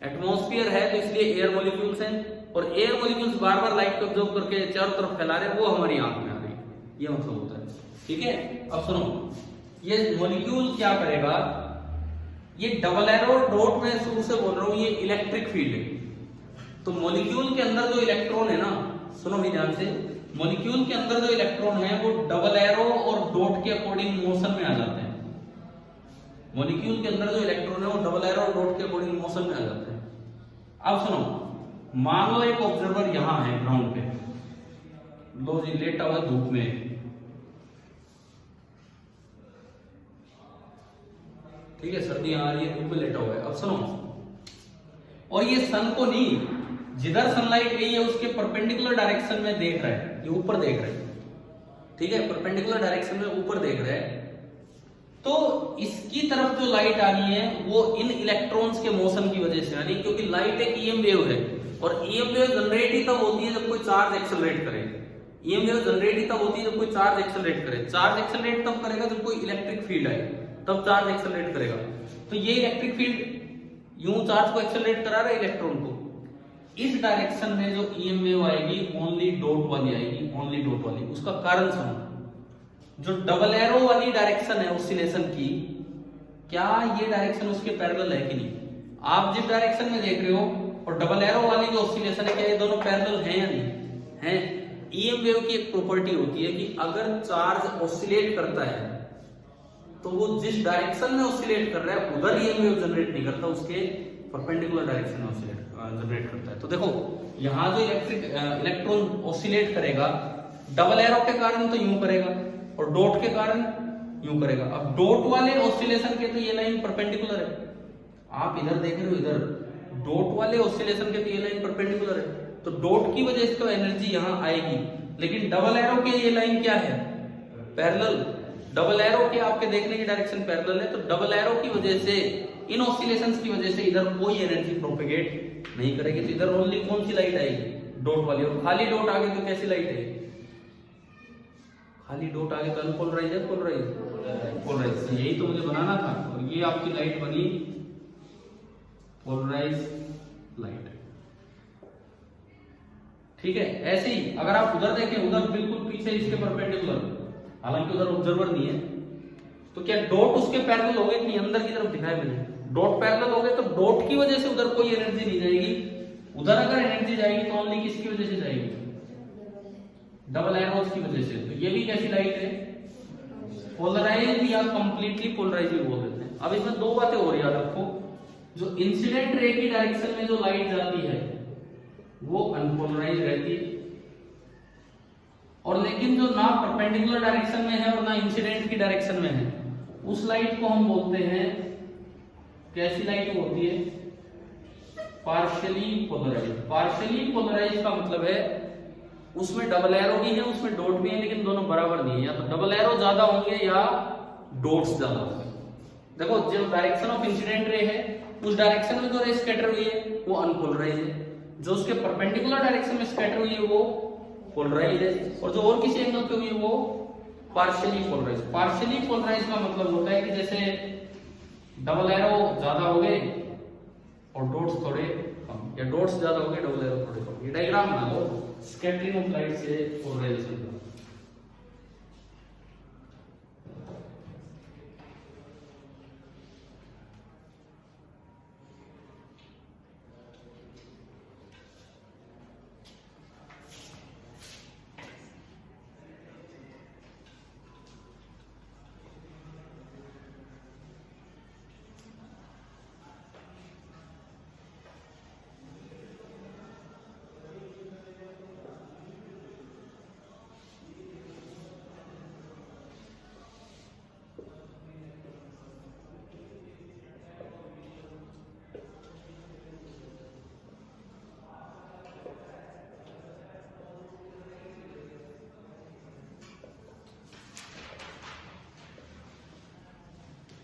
एटमॉस्फेयर है तो इसलिए एयर मॉलिक्यूल्स हैं, और एयर मॉलिक्यूल्स बार बार लाइट को ऑब्जॉर्ब करके चारों तरफ फैला रहे हैं, वो हमारी आंख में आ रही है। ये मतलब होता है। ठीक है, अब सुनो, ये मॉलिक्यूल क्या करेगा? ये डबल एरो डॉट में शुरू से बोल रहा हूं, ये इलेक्ट्रिक फील्ड है। तो मॉलिक्यूल के अंदर जो इलेक्ट्रॉन है ना, सुनो भी ध्यान से, मॉलिक्यूल के अंदर जो इलेक्ट्रॉन है वो डबल एरो और डॉट के अकॉर्डिंग मोशन में आ जाते हैं। मॉलिक्यूल के अंदर जो इलेक्ट्रॉन है वो डबल एरो और डॉट के अकॉर्डिंग मोशन में आ जाते हैं। अब सुनो, मान लो एक ऑब्जर्वर यहां है ग्राउंड पे, लो जी लेटा हुआ धूप में, ठीक है, सर्दियां आ रही है, धूप में लेटा हुआ है। अब सुनो, और ये सन को नहीं, जिधर सनलाइट गई है उसके परपेंडिकुलर डायरेक्शन में देख रहा है, ये ऊपर देख रहा है। ठीक है, परपेंडिकुलर डायरेक्शन में ऊपर देख रहा है। तो इसकी तरफ जो लाइट आनी है वो इन इलेक्ट्रॉन्स के मोशन की वजह से आनी, क्योंकि लाइट एक ईएम वेव है, और ईएम वेव जनरेट ही तब होती है जब कोई चार्ज एक्सेलरेट करे। ईएम वेव जनरेट ही तब होती है जब कोई चार्ज एक्सेलरेट करे। चार्ज एक्सेलरेट तब करेगा जब कोई इलेक्ट्रिक फील्ड आए, तब चार्ज एक्सेलरेट करेगा। तो ये इलेक्ट्रिक फील्ड यूं चार्ज को एक्सेलरेट करा रहा है इलेक्ट्रॉन को। इस डायरेक्शन में जो ईएम वेव आएगी ओनली डॉट वाली आएगी, ओनली डॉट वाली। उसका कारण समझो, जो डबल एरो वाली डायरेक्शन है ऑसिलेशन की, क्या ये डायरेक्शन उसके पैरेलल है कि नहीं? आप जिस डायरेक्शन में देख रहे हो और डबल एरो वाली जो ऑसिलेशन है, क्या ये दोनों पैरेलल हैं या नहीं है? ईएम वेव की एक प्रॉपर्टी होती है कि अगर चार्ज ऑसिलेट करता है तो वो जिस डायरेक्शन में ऑसिलेट कर रहा है उधर ईएम वेव जनरेट नहीं करता, उसके परपेंडिकुलर डायरेक्शन में ऑसिलेट जनरेट करता है। तो देखो यहां जो इलेक्ट्रॉन ऑसिलेट करेगा डबल एरो के कारण तो यूं करेगा और डॉट के कारण यूं करेगा। अब डॉट वाले ऑसिलेशन के तो ये लाइन परपेंडिकुलर है, आप इधर देख रहे हो, इधर डॉट वाले ऑसिलेशन के तो ये लाइन परपेंडिकुलर है, तो डॉट की वजह से तो एनर्जी यहां आएगी। लेकिन डबल एरो के ये लाइन क्या है? पैरेलल। डबल एरो के आपके देखने की डायरेक्शन पैरेलल है, तो डबल एरो की वजह से, इन ऑसिलेशंस की वजह से इधर कोई एनर्जी प्रोपेगेट नहीं करेगी। तो इधर ओनली कौन सी लाइट आएगी? डॉट वाली। और खाली डॉट आगे तो कैसी लाइट है? खाली डॉट आगे तो अनपोलराइज है, पोलराइज। यही तो मुझे बनाना था, और ये आपकी लाइट बनी पोलराइज लाइट। ठीक है, ऐसे ही अगर आप उधर देखें, उधर बिल्कुल पीछे इसके परपेंडिकुलर, हालांकि उधर ऑब्जर्वर नहीं है, तो क्या डॉट उसके पैरेलल हो गए कि नहीं? अंदर की तरफ दिखाया मैंने, डॉट पैरेलल हो गए, तो डॉट की वजह से उधर कोई एनर्जी नहीं जाएगी। उधर अगर एनर्जी जाएगी तो ओनली किसकी वजह से जाएगी? डबल एरोज की वजह से। तो ये भी कैसी लाइट है? पोलराइज या कंप्लीटली पोलराइज भी बोल देते हैं। अब इसमें दो बातें और याद रखो, जो इंसिडेंट रे की डायरेक्शन में जो लाइट जाती है वो अनपोलराइज रहती है, और लेकिन जो ना परपेंडिकुलर डायरेक्शन में है और ना इंसिडेंट की डायरेक्शन में है, उस लाइट को हम बोलते हैं, कैसी लाइट होती है? Partially polarise. पार्शियली पोलराइज का मतलब है उसमें डबल एरो भी है, उसमें डॉट भी है, लेकिन दोनों बराबर नहीं है, या तो डबल एरो ज्यादा होंगे या डॉट्स ज्यादा होंगे। देखो जो डायरेक्शन ऑफ इंसिडेंट रे है, उस डायरेक्शन में जो रे स्कैटर हुई है वो अनपोलराइज है, जो उसके परपेंडिकुलर डायरेक्शन में स्कैटर हुई है वो पोलराइज है, और जो और किसी एंगल पे हुई है वो पार्शियली पोलराइज। पार्शियली पोलराइज का मतलब होता है कि जैसे डबल एरो ज्यादा हो गए और डॉट्स थोड़े कम, या डॉट्स ज्यादा हो गए डबल एरो थोड़े कम। ये डायग्राम बना लो स्कैटरिंग ऑफ लाइट से पोलराइजेशन का।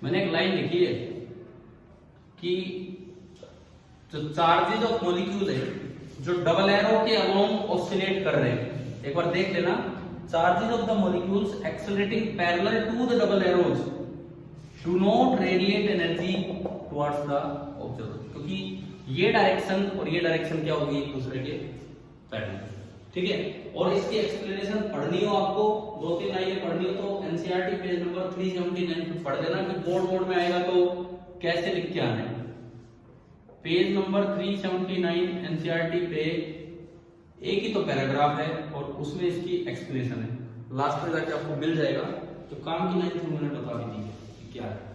मैंने एक लाइन लिखी है कि जो चार्जेज ऑफ मॉलिक्यूल है जो डबल एरो के अलोंग ऑसिलेट कर रहे हैं, एक बार देख लेना, charges of the molecules accelerating parallel to the double arrows do not radiate energy towards the observer, क्योंकि ये डायरेक्शन और ये डायरेक्शन क्या होगी? एक दूसरे के पैरेलल। ठीक है, और इसकी एक्सप्लेनेशन पढ़नी हो आपको, 2-3 लाइनें पढ़नी हो तो एनसीईआरटी पेज नंबर 379 पे पढ़ लेना, कि बोर्ड मोड में आएगा तो कैसे लिख के आना है। पेज नंबर 379 एनसीईआरटी पे एक ही तो पैराग्राफ है और उसमें इसकी एक्सप्लेनेशन है, लास्ट में जाके आपको मिल जाएगा। तो काम की 9 मिनट बता भी दीजिए क्या है।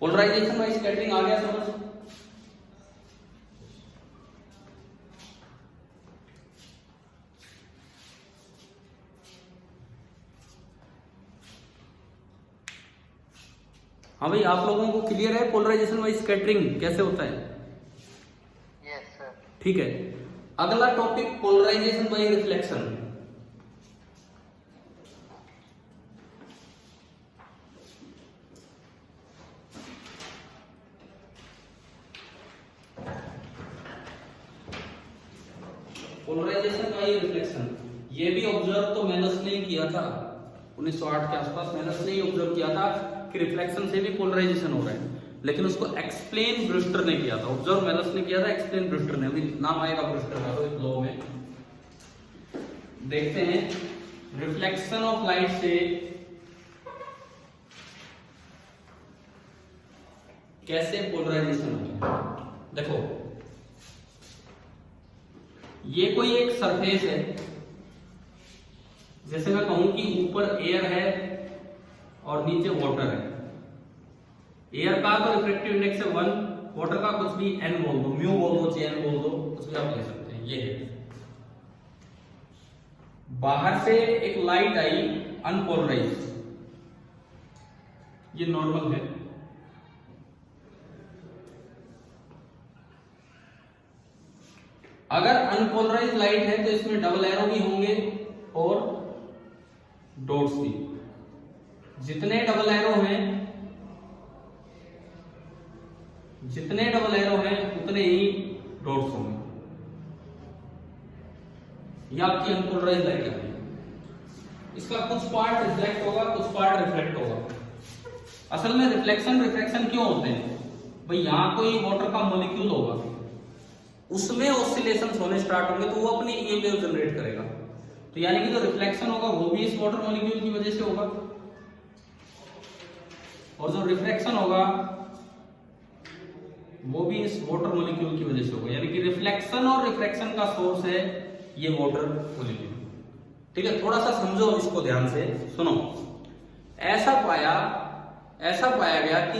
पोलराइजेशन बाय स्कैटरिंग आ गया समझ? हाँ भाई, आप लोगों को क्लियर है पोलराइजेशन बाय स्कैटरिंग कैसे होता है? Yes sir. ठीक है, अगला topic polarization by reflection. Polarization by reflection, ये भी ऑब्जर्व तो मैनस ने किया था, 1908 के आसपास मेलस ने ऑब्जर्व किया था कि रिफ्लेक्शन से भी पोलराइजेशन हो रहा है, लेकिन उसको एक्सप्लेन ब्रूस्टर ने किया था। ऑब्जर्व मेलस ने किया था, एक्सप्लेन ब्रूस्टर ने। अभी नाम आएगा ब्रूस्टर का तो इस लॉ में। देखते हैं रिफ्लेक्शन ऑफ लाइट से कैसे पोलराइजेशन होता है। देखो ये कोई एक सरफेस है, जैसे मैं कहूं कि ऊपर एयर है और नीचे वाटर है। एयर का तो रिफ्रैक्टिव इंडेक्स है 1, वाटर का कुछ भी n बोल दो, म्यू बोल दो, n बोल दो, कुछ भी आप ले सकते हैं। ये है, बाहर से एक लाइट आई अनपोलराइज्ड, ये नॉर्मल है। अगर अनपोलराइज्ड लाइट है तो इसमें डबल एरो भी होंगे और डॉट्स भी। जितने डबल एरो हैं उतने ही डॉट्स होंगे। ये आपकी अनपोलराइज्ड लाइट है। इसका कुछ पार्ट रिफ्लेक्ट होगा, कुछ पार्ट रिफ्लेक्ट होगा। असल में रिफ्लेक्शन क्यों होते हैं भाई? यहां कोई वाटर का मॉलिक्यूल होगा, उसमें ऑसिलेशंस होने स्टार्ट होंगे तो वो अपनी ई वेव जनरेट करेगा। तो यानी कि जो रिफ्लेक्शन होगा वो भी इस वाटर मॉलिक्यूल की वजह से होगा, और जो रिफ्रैक्शन होगा वो भी इस वाटर मॉलिक्यूल की वजह से होगा। यानी कि रिफ्लेक्शन और रिफ्रैक्शन का सोर्स है ये वाटर मॉलिक्यूल। ठीक है, थोड़ा सा समझो इसको ध्यान से सुनो। ऐसा पाया गया कि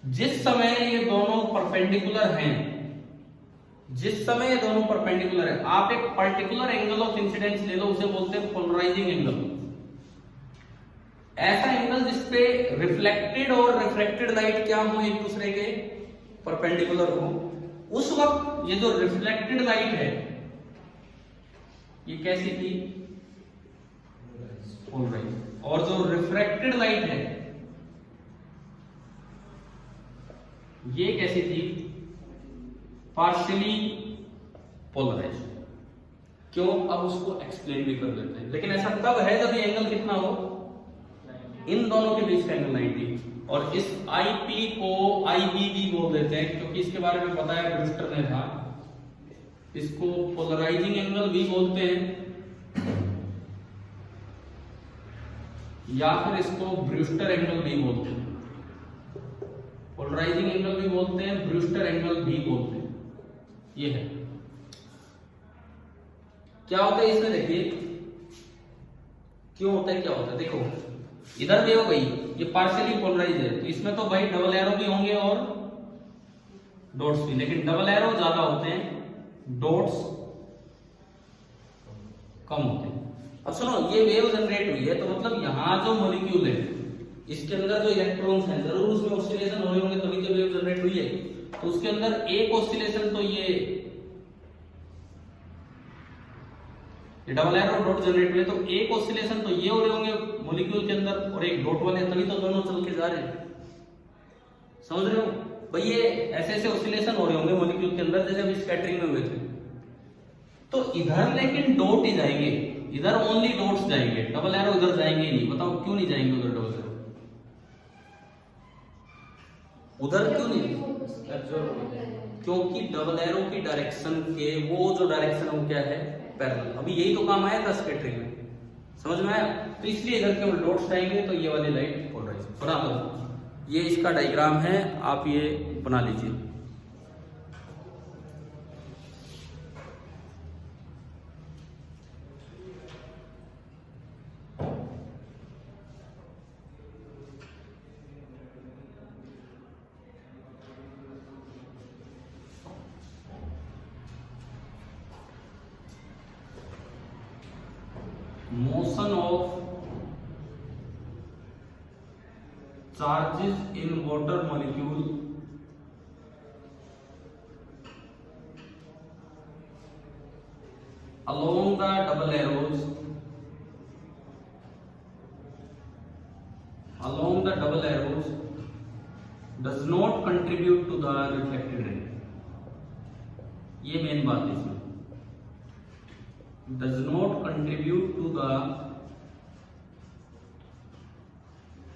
जिस समय ये दोनों परपेंडिकुलर हैं, आप एक पर्टिकुलर एंगल ऑफ इंसिडेंस ले लो, उसे बोलते हैं पोलराइजिंग एंगल। ऐसा एंगल जिसपे रिफ्लेक्टेड और रिफ्रैक्टेड लाइट क्या हो, एक दूसरे के परपेंडिकुलर हो। उस वक्त ये जो रिफ्लेक्टेड लाइट है ये कैसी थी? पोलराइज्ड। और जो रिफ्रैक्टेड लाइट है ये कैसी थी? Partially polarized. क्यों? अब उसको एक्सप्लेन भी कर लेते हैं। लेकिन ऐसा तब है जब ये एंगल कितना हो, इन दोनों के बीच का एंगल 90। और इस IP को IB भी बोल देते हैं, क्योंकि इसके बारे में बताया ब्रूस्टर ने था। इसको पोलराइजिंग एंगल भी बोलते हैं, या फिर इसको ब्रूस्टर एंगल भी बोलते हैं। पोलराइजिंग एंगल भी बोलते हैं, ब्रूस्टर एंगल भी बोलते हैं। ये है, क्या होता है इसमें देखिए, क्यों होता है, क्या होता है। देखो इधर भी हो गई, ये पार्शियली पोलराइज है, तो इसमें तो भाई डबल एरो भी होंगे और डॉट्स भी, लेकिन डबल एरो ज्यादा होते हैं, डॉट्स कम होते हैं। अब सुनो, ये वेव जनरेट हुई है, तो मतलब यहां जो मॉलिक्यूल है इसके अंदर जो इलेक्ट्रॉन्स हैं, जरूर उसमें ऑसिलेशन हो रहे होंगे तभी तो वेव जनरेट हुई है। तो उसके अंदर एक ऑसिलेशन तो ये डबल एरो डॉट जनरेट हुए, तो एक ऑसिलेशन तो ये हो रहे होंगे मॉलिक्यूल के अंदर, और एक डॉट वाले, तभी तो दोनों चल के जा रहे हैं। समझ रहे हो भाई? ये ऐसे ऐसे ऑसिलेशन हो रहे होंगे मॉलिक्यूल के अंदर, जैसे अभी स्कैटरिंग में हुए थे। तो इधर लेकिन डॉट ही जाएंगे, इधर ओनली डॉट्स जाएंगे, डबल एरो इधर जाएंगे नहीं। बताओ क्यों नहीं जाएंगे उधर डबल एरो? उधर क्यों नहीं? क्योंकि डबल एरो की डायरेक्शन के वो जो डायरेक्शन है वो क्या है? पैरेलल। अभी यही तो काम आया था स्कैटरिंग में, समझ में आया? तो इसलिए इधर केवल डॉट्स जाएंगे, तो ये वाली लाइट पोलराइज। बराबर, ये इसका डायग्राम है, आप ये बना लीजिए। Motion of charges in water molecule along the double arrows does not contribute to the reflected ray। ये मेन बात है इसमें, does not contribute to the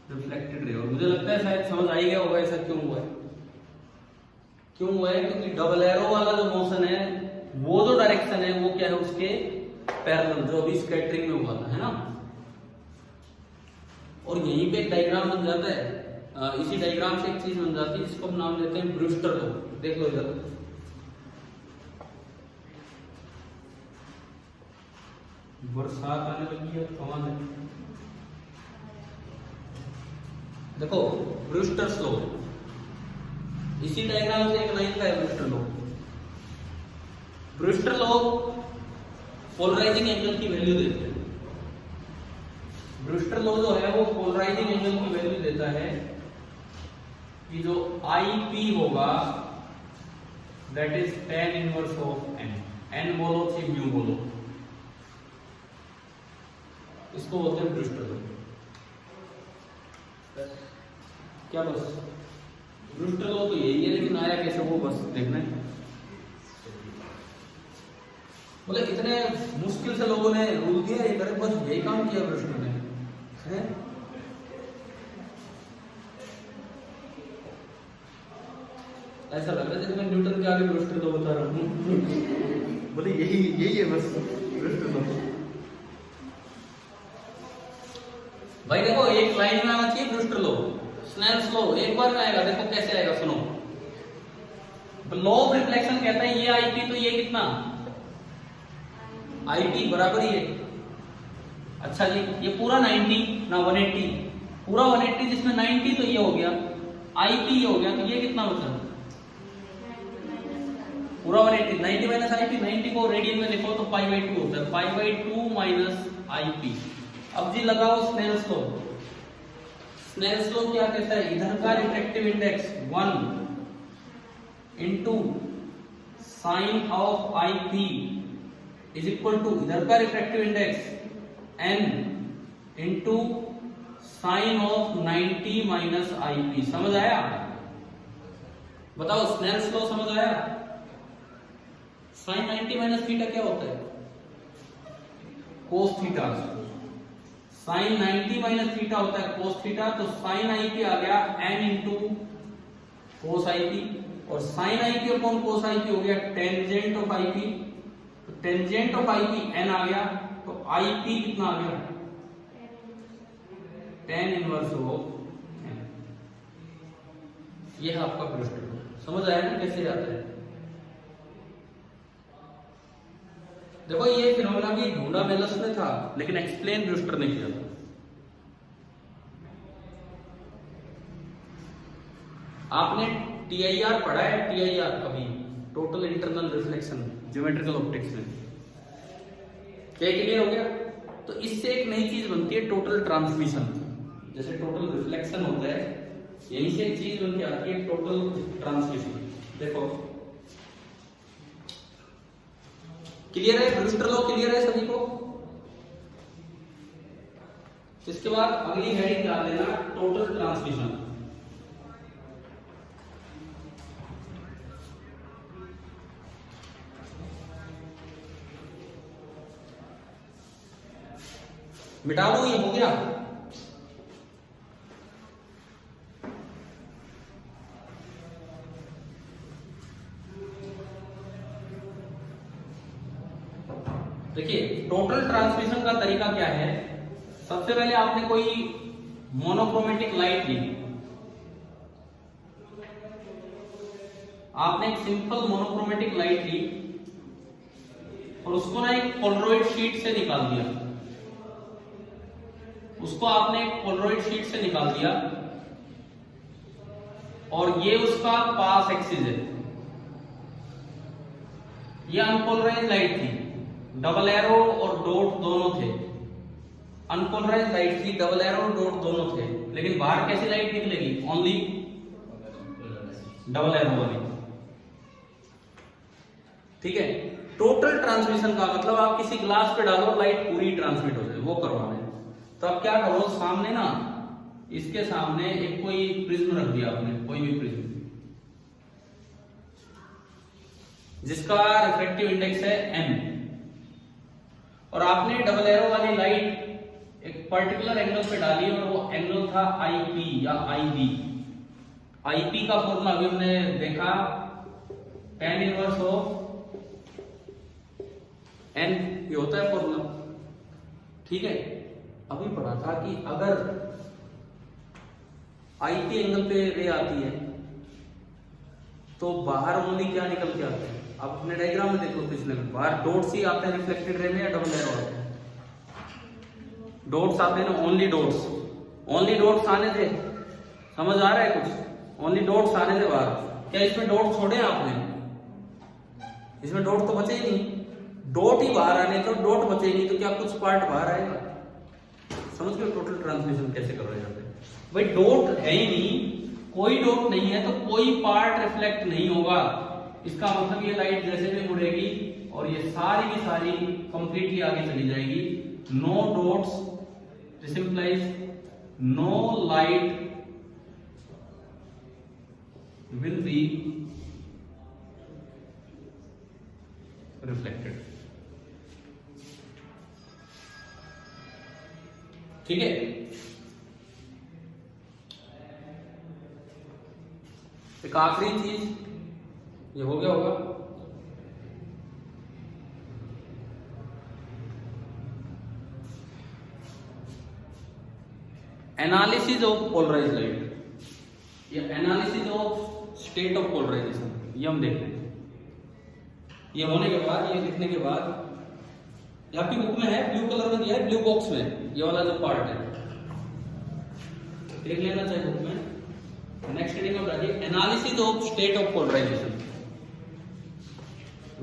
reflected ray. और मुझे लगता है शायद समझ आ ही गया होगा ऐसा क्यों हुआ है। क्यों हुआ है? क्योंकि डबल एरो वाला जो मोशन है, वो जो डायरेक्शन है वो क्या है उसके पैरेलल, जो अभी स्कैटरिंग में हुआ था, है ना। और यहीं पे एक डायग्राम बन जाता है, इसी डायग्राम से एक चीज बन जाती है जिसको हम नाम देते हैं ब्रूस्टर लॉ। देख लो इधर, बरसात आने लगी है, कौन है? देखो ब्रूस्टर्स लॉ, इसी डायग्राम से एक लाइन का है Brewster law. Brewster law polarizing angle की वैल्यू देते हैं। ब्रूस्टर लॉ जो है वो पोलराइजिंग एंगल की वैल्यू देता है कि जो IP होगा that is tan inverse of n। n बोलो चाहे म्यू बोलो, इसको बोलते हैं ब्रूस्टर लॉ। क्या बस ब्रूस्टर लॉ तो यही है, लेकिन आया कैसे वो बस देखना है। बोले इतने मुश्किल से लोगों ने रूल दिया, ये करे बस यही काम किया ब्रूस्टर ने, है? ऐसा लग रहा है जैसे मैं न्यूटन के आगे ब्रूस्टर लॉ बता रहा हूँ। बोले यही है बस ब्रूस्टर लॉ। भाई देखो एक लाइन में आना चाहिए ब्रूस्टर लॉ, स्नेल्स लॉ एक बार में आएगा। देखो कैसे आएगा, सुनो। लॉ ऑफ रिफ्लेक्शन कहता है ये IP तो ये कितना, IP बराबर ही है। अच्छा जी, ये पूरा 90 ना 180, पूरा 180 जिसमें 90 तो ये हो गया, IP ये हो गया, तो ये कितना बचा? पूरा 180, 90 माइनस IP, 90 को रेडियन में लिखो तो π/2 होता है, π/2 माइनस IP। अब जी लगाओ स्नेल्स लॉ। स्नेल्स लॉ क्या कहता है? इधर का refractive index 1 into sine of IP is equal to इधर का refractive index n into sine of 90 minus IP। समझ आया? बताओ स्नेल्स लॉ समझ आया? साइन 90 माइनस थीटा क्या होता है? Cos theta. Sine 90 minus theta होता है कोस थीटा, तो साइन IP आ गया n इंटू कोस IP, और sine IP upon cos IP हो गया टेंजेंट ऑफ IP। तो टेंजेंट ऑफ IP n आ गया, तो IP कितना आ गया? tan inverse of n। ये है आपका ब्रूस्टर लॉ। समझ आया ना कैसे आता है? देखो ये फिनोमेना भी ढूंढा मेलस ने था, लेकिन एक्सप्लेन ब्रूस्टर ने किया था। आपने TIR पढ़ा है? TIR कभी? Total internal reflection, geometrical optics में। क्या क्लियर हो गया? तो इससे एक नई चीज बनती है टोटल ट्रांसमिशन। जैसे टोटल रिफ्लेक्शन होता है, यहीं से एक चीज बन के आती है टोटल ट्रांसमिशन। देखो क्लियर है? ब्रूस्टर लॉ क्लियर है सभी को? इसके बाद अगली हेडिंग डाल देना टोटल ट्रांसमिशन। मिटा दो, ये हो गया। देखिए टोटल ट्रांसमिशन का तरीका क्या है। सबसे पहले आपने कोई मोनोक्रोमेटिक लाइट ली, आपने एक सिंपल मोनोक्रोमेटिक लाइट ली और उसको ना एक पोलरॉइड शीट से निकाल दिया। उसको आपने एक पोलरॉइड शीट से निकाल दिया और ये उसका पास एक्सिस है। ये अनपोलराइज्ड लाइट थी, डबल एरो और डॉट दोनों थे। अनपोलराइज्ड लाइट थी, डबल एरो और डॉट दोनों थे, लेकिन बाहर कैसी लाइट निकलेगी? ओनली डबल एरो वाली। ठीक है। टोटल ट्रांसमिशन का मतलब आप किसी ग्लास पे डालो, लाइट पूरी ट्रांसमिट हो जाए, वो करवाना है। तो आप क्या करो, सामने ना इसके सामने एक कोई प्रिज्म रख दिया आपने, कोई भी प्रिज्म जिसका रिफ्रैक्टिव इंडेक्स है n, और आपने डबल एरो वाली लाइट एक पर्टिकुलर एंगल पे डाली और वो एंगल था IP या IB। IP का फॉर्मूला अभी हमने देखा tan इनवर्स ऑफ n, ये होता है फॉर्मूला, ठीक है। अभी पढ़ा था कि अगर IP एंगल पे रे आती है तो बाहर ओनली क्या निकल के आते हैं, आप अपने डायग्राम में देखो पिछले में, बाहर डॉट्स ही आते हैं रिफ्लेक्टेड रे में या डबल एरो आते हैं? डॉट्स आते हैं ना, ओनली डॉट्स, ओनली डॉट्स आने थे, समझ आ रहा है कुछ? ओनली डॉट्स आने थे बाहर। क्या इसमें डॉट छोड़े आपने? इसमें डॉट तो बचे ही नहीं, डॉट ही बाहर आने तो डॉट बचे ही नहीं, तो क्या कुछ पार्ट बाहर आएगा? समझ गए टोटल ट्रांसमिशन कैसे कर रहे हैं भाई? डॉट है ही नहीं, कोई डॉट नहीं है तो कोई पार्ट रिफ्लेक्ट नहीं होगा। इसका मतलब ये लाइट जैसे भी मुड़ेगी और ये सारी की सारी कंप्लीटली आगे चली जाएगी। No dots, this implies no light will be reflected, ठीक है। एक आखिरी चीज, ये हो गया होगा, एनालिसिस ऑफ पोलराइज्ड लाइट या analysis of state of polarization, ये हम देख लें। ये होने के बाद, ये लिखने के बाद, ये आपकी बुक में है, ब्लू कलर में दिया है, ब्लू बॉक्स में ये वाला जो पार्ट है, देख लेना चाहिए बुक में। नेक्स्ट हेडिंग में बताइए analysis of state of polarization,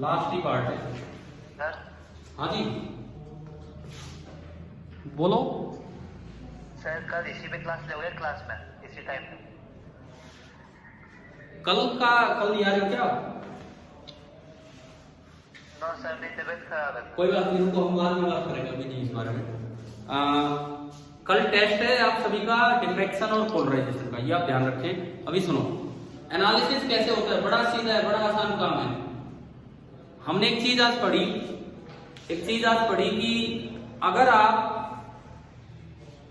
last ही पार्ट है। सर हाँ जी बोलो। सर कल इसी पे क्लास लोगे, क्लास में इसी टाइम पे? कल याद है क्या? नो सर, मेरी तबीयत खराब है। कोई बात नहीं, रुको हम बाद में बात करेंगे, अभी नहीं इस बारे में। कल टेस्ट है आप सभी का डिफ्रैक्शन और पोलराइजेशन का, ये आप ध्यान रखें। अभी सुनो, एनालिसिस कैसे होता है, बड़ा सीधा है, बड़ा आसान काम है। हमने एक चीज आज पढ़ी कि अगर आप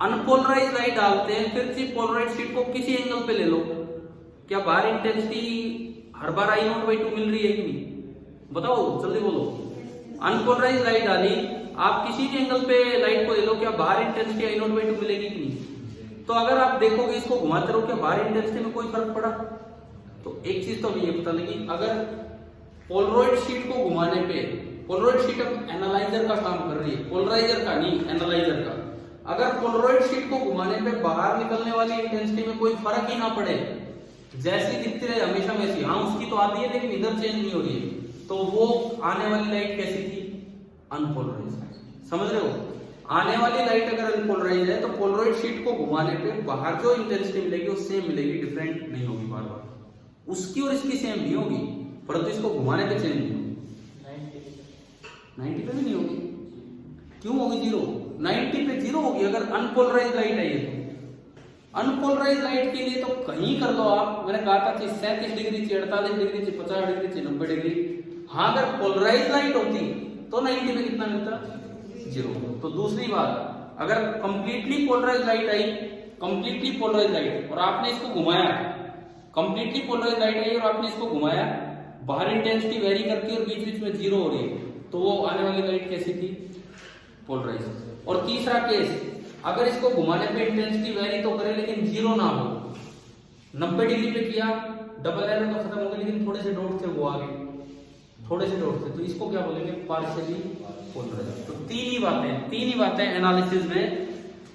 अनपोलराइज लाइट डालते हैं, फिर से पोलराइज शीट को किसी एंगल पे ले लो, क्या बाहर इंटेंसिटी हर बार I0/2 मिल रही है कि नहीं? बताओ जल्दी बोलो। अनपोलराइज लाइट डाली, आप किसी भी एंगल पे लाइट को ले लो, क्या बाहर इंटेंसिटी I0/2 मिलेगी कि नहीं? तो अगर आप देखोगे इसको घुमाते रहो, क्या बाहर इंटेंसिटी में कोई फर्क पड़ा? तो एक चीज तो अभी ये पता लगी, अगर पोलरॉइड शीट को घुमाने पे, पोलरॉइड शीट अब एनालाइजर का काम कर रही है, पोलराइजर का नहीं, एनालाइजर का। अगर पोलरॉइड शीट को घुमाने पे बाहर निकलने वाली इंटेंसिटी में कोई फर्क ही ना पड़े, जैसी दिखती रहे हमेशा वैसी, हाँ उसकी तो आती है लेकिन इधर चेंज नहीं हो रही है, तो वो आने वाली लाइट कैसी थी? अनपोलराइज्ड। समझ रहे हो? आने वाली लाइट अगर अनपोलराइज्ड है तो पोलरॉइड शीट को घुमाने पे बाहर जो इंटेंसिटी मिलेगी वो सेम मिलेगी, डिफरेंट नहीं होगी बार बार। उसकी और इसकी सेम नहीं होगी, परंतु इसको घुमाने पे चेंज नहीं होगी। 90 पे भी नहीं होगी। क्यों होगी 0? 90 पे 0 होगी अगर अनपोलराइज्ड लाइट है। ये अनपोलराइज लाइट के लिए तो कहीं कर लो आप, मैंने कहा था कि 37 डिग्री से 48 डिग्री से 50 डिग्री से 90 डिग्री। हाँ अगर पोलराइज लाइट होती तो 90 में कितना मिलता? 0। तो दूसरी बात, अगर कंप्लीटली पोलराइज लाइट आई, कंप्लीटली पोलराइज लाइट और आपने इसको घुमाया, कंप्लीटली पोलराइज लाइट आई और आपने इसको घुमाया, बाहर इंटेंसिटी वेरी करती है और बीच बीच में 0 हो रही है, तो वो आने वाली लाइट कैसी थी? पोलराइज। और तीसरा केस, अगर इसको घुमाने पे इंटेंसिटी वेरी तो करे लेकिन 0 ना हो, 90 डिग्री पे किया, डबल एरो तो खत्म हो गया लेकिन थोड़े से डॉट थे वो आगे, थोड़े से डॉट थे, तो इसको क्या बोलेंगे? Partially polarized. तो तीन ही बातें एनालिसिस में।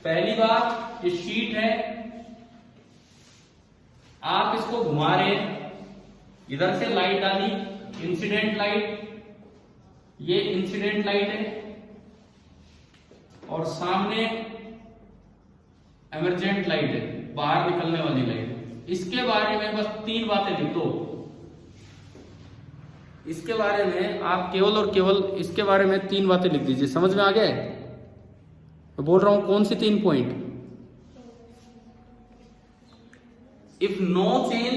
पहली बात, ये शीट है, आप इसको घुमा रहे हैं, इधर से लाइट डाली, इंसिडेंट लाइट, ये इंसिडेंट लाइट है और सामने एमरजेंट लाइट है, बाहर निकलने वाली लाइट। इसके बारे में बस 3 बातें लिख दो। इसके बारे में आप केवल और केवल इसके बारे में 3 बातें लिख दीजिए। समझ में आ गया? मैं बोल रहा हूं कौन सी 3 point? If no change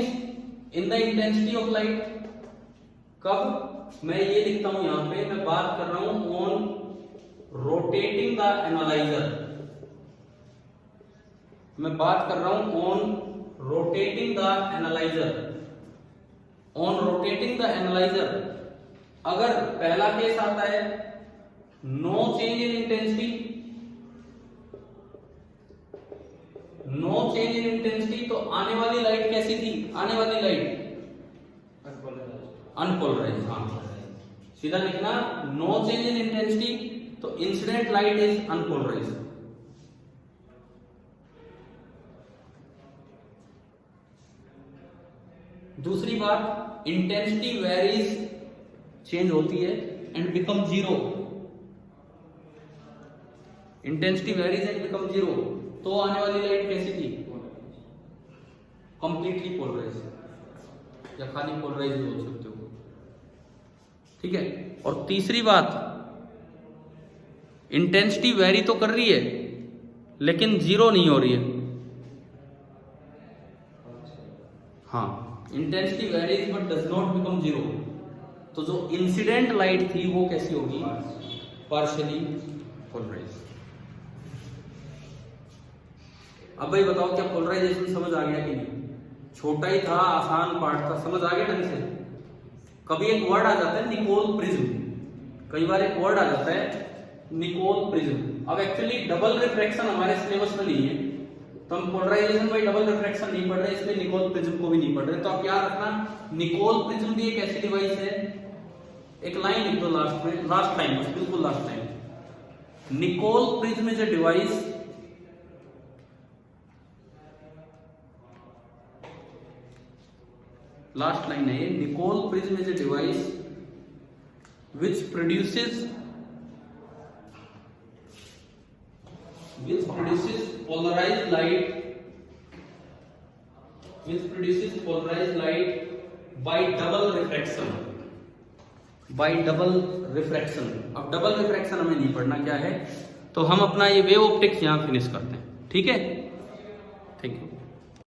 in the intensity of light, कब? मैं ये लिखता हूं यहां पे, मैं बात कर रहा हूं ऑन रोटेटिंग द एनालाइजर, मैं बात कर रहा हूं on rotating the analyzer. On rotating the analyzer अगर पहला केस आता है no change in intensity, no change in intensity, तो आने वाली लाइट कैसी थी? आने वाली लाइट अनपोलराइज्ड। हाँ, सीधा लिखना नो चेंज इन इंटेंसिटी, तो इंसिडेंट लाइट इज अनपोलराइज्ड। दूसरी बात, इंटेंसिटी वेरीज, चेंज होती है and become zero. Intensity varies and become zero, तो आने वाली लाइट कैसी थी? कंप्लीटली पोलराइज या खाली पोलराइज बोल सकते हो, ठीक है। और तीसरी बात, इंटेंसिटी वेरी तो कर रही है लेकिन जीरो नहीं हो रही है। हाँ, intensity varies but does not become zero, तो जो इंसिडेंट लाइट थी वो कैसी होगी? Partially polarize. अब भाई बताओ, क्या पोलराइजेशन समझ आ गया कि नहीं? छोटा ही था, आसान पार्ट था, समझ आ गया ढंग से? कभी एक वर्ड आ जाता है निकोल प्रिज्म, कई बार एक वर्ड आ जाता है निकोल प्रिज्म। अब एक्चुअली डबल रिफ्रैक्शन हमारे सिलेबस में नहीं है, तो हम पोलराइजेशन बाई डबल रिफ्रैक्शन नहीं पढ़ रहे, इसलिए निकोल प्रिज्म को भी नहीं पढ़ रहे। तो आप याद रखना, निकोल प्रिज्म भी एक ऐसी डिवाइस है, एक लाइन लिख दो लास्ट में, लास्ट टाइम, बिल्कुल last time. Nicol prism is a device last line है ये, Nicol prism is a device which produces polarized light by double refraction। अब डबल रिफ्रैक्शन हमें नहीं पढ़ना क्या है, तो हम अपना ये वेव ऑप्टिक्स यहां फिनिश करते हैं, ठीक है। Thank you.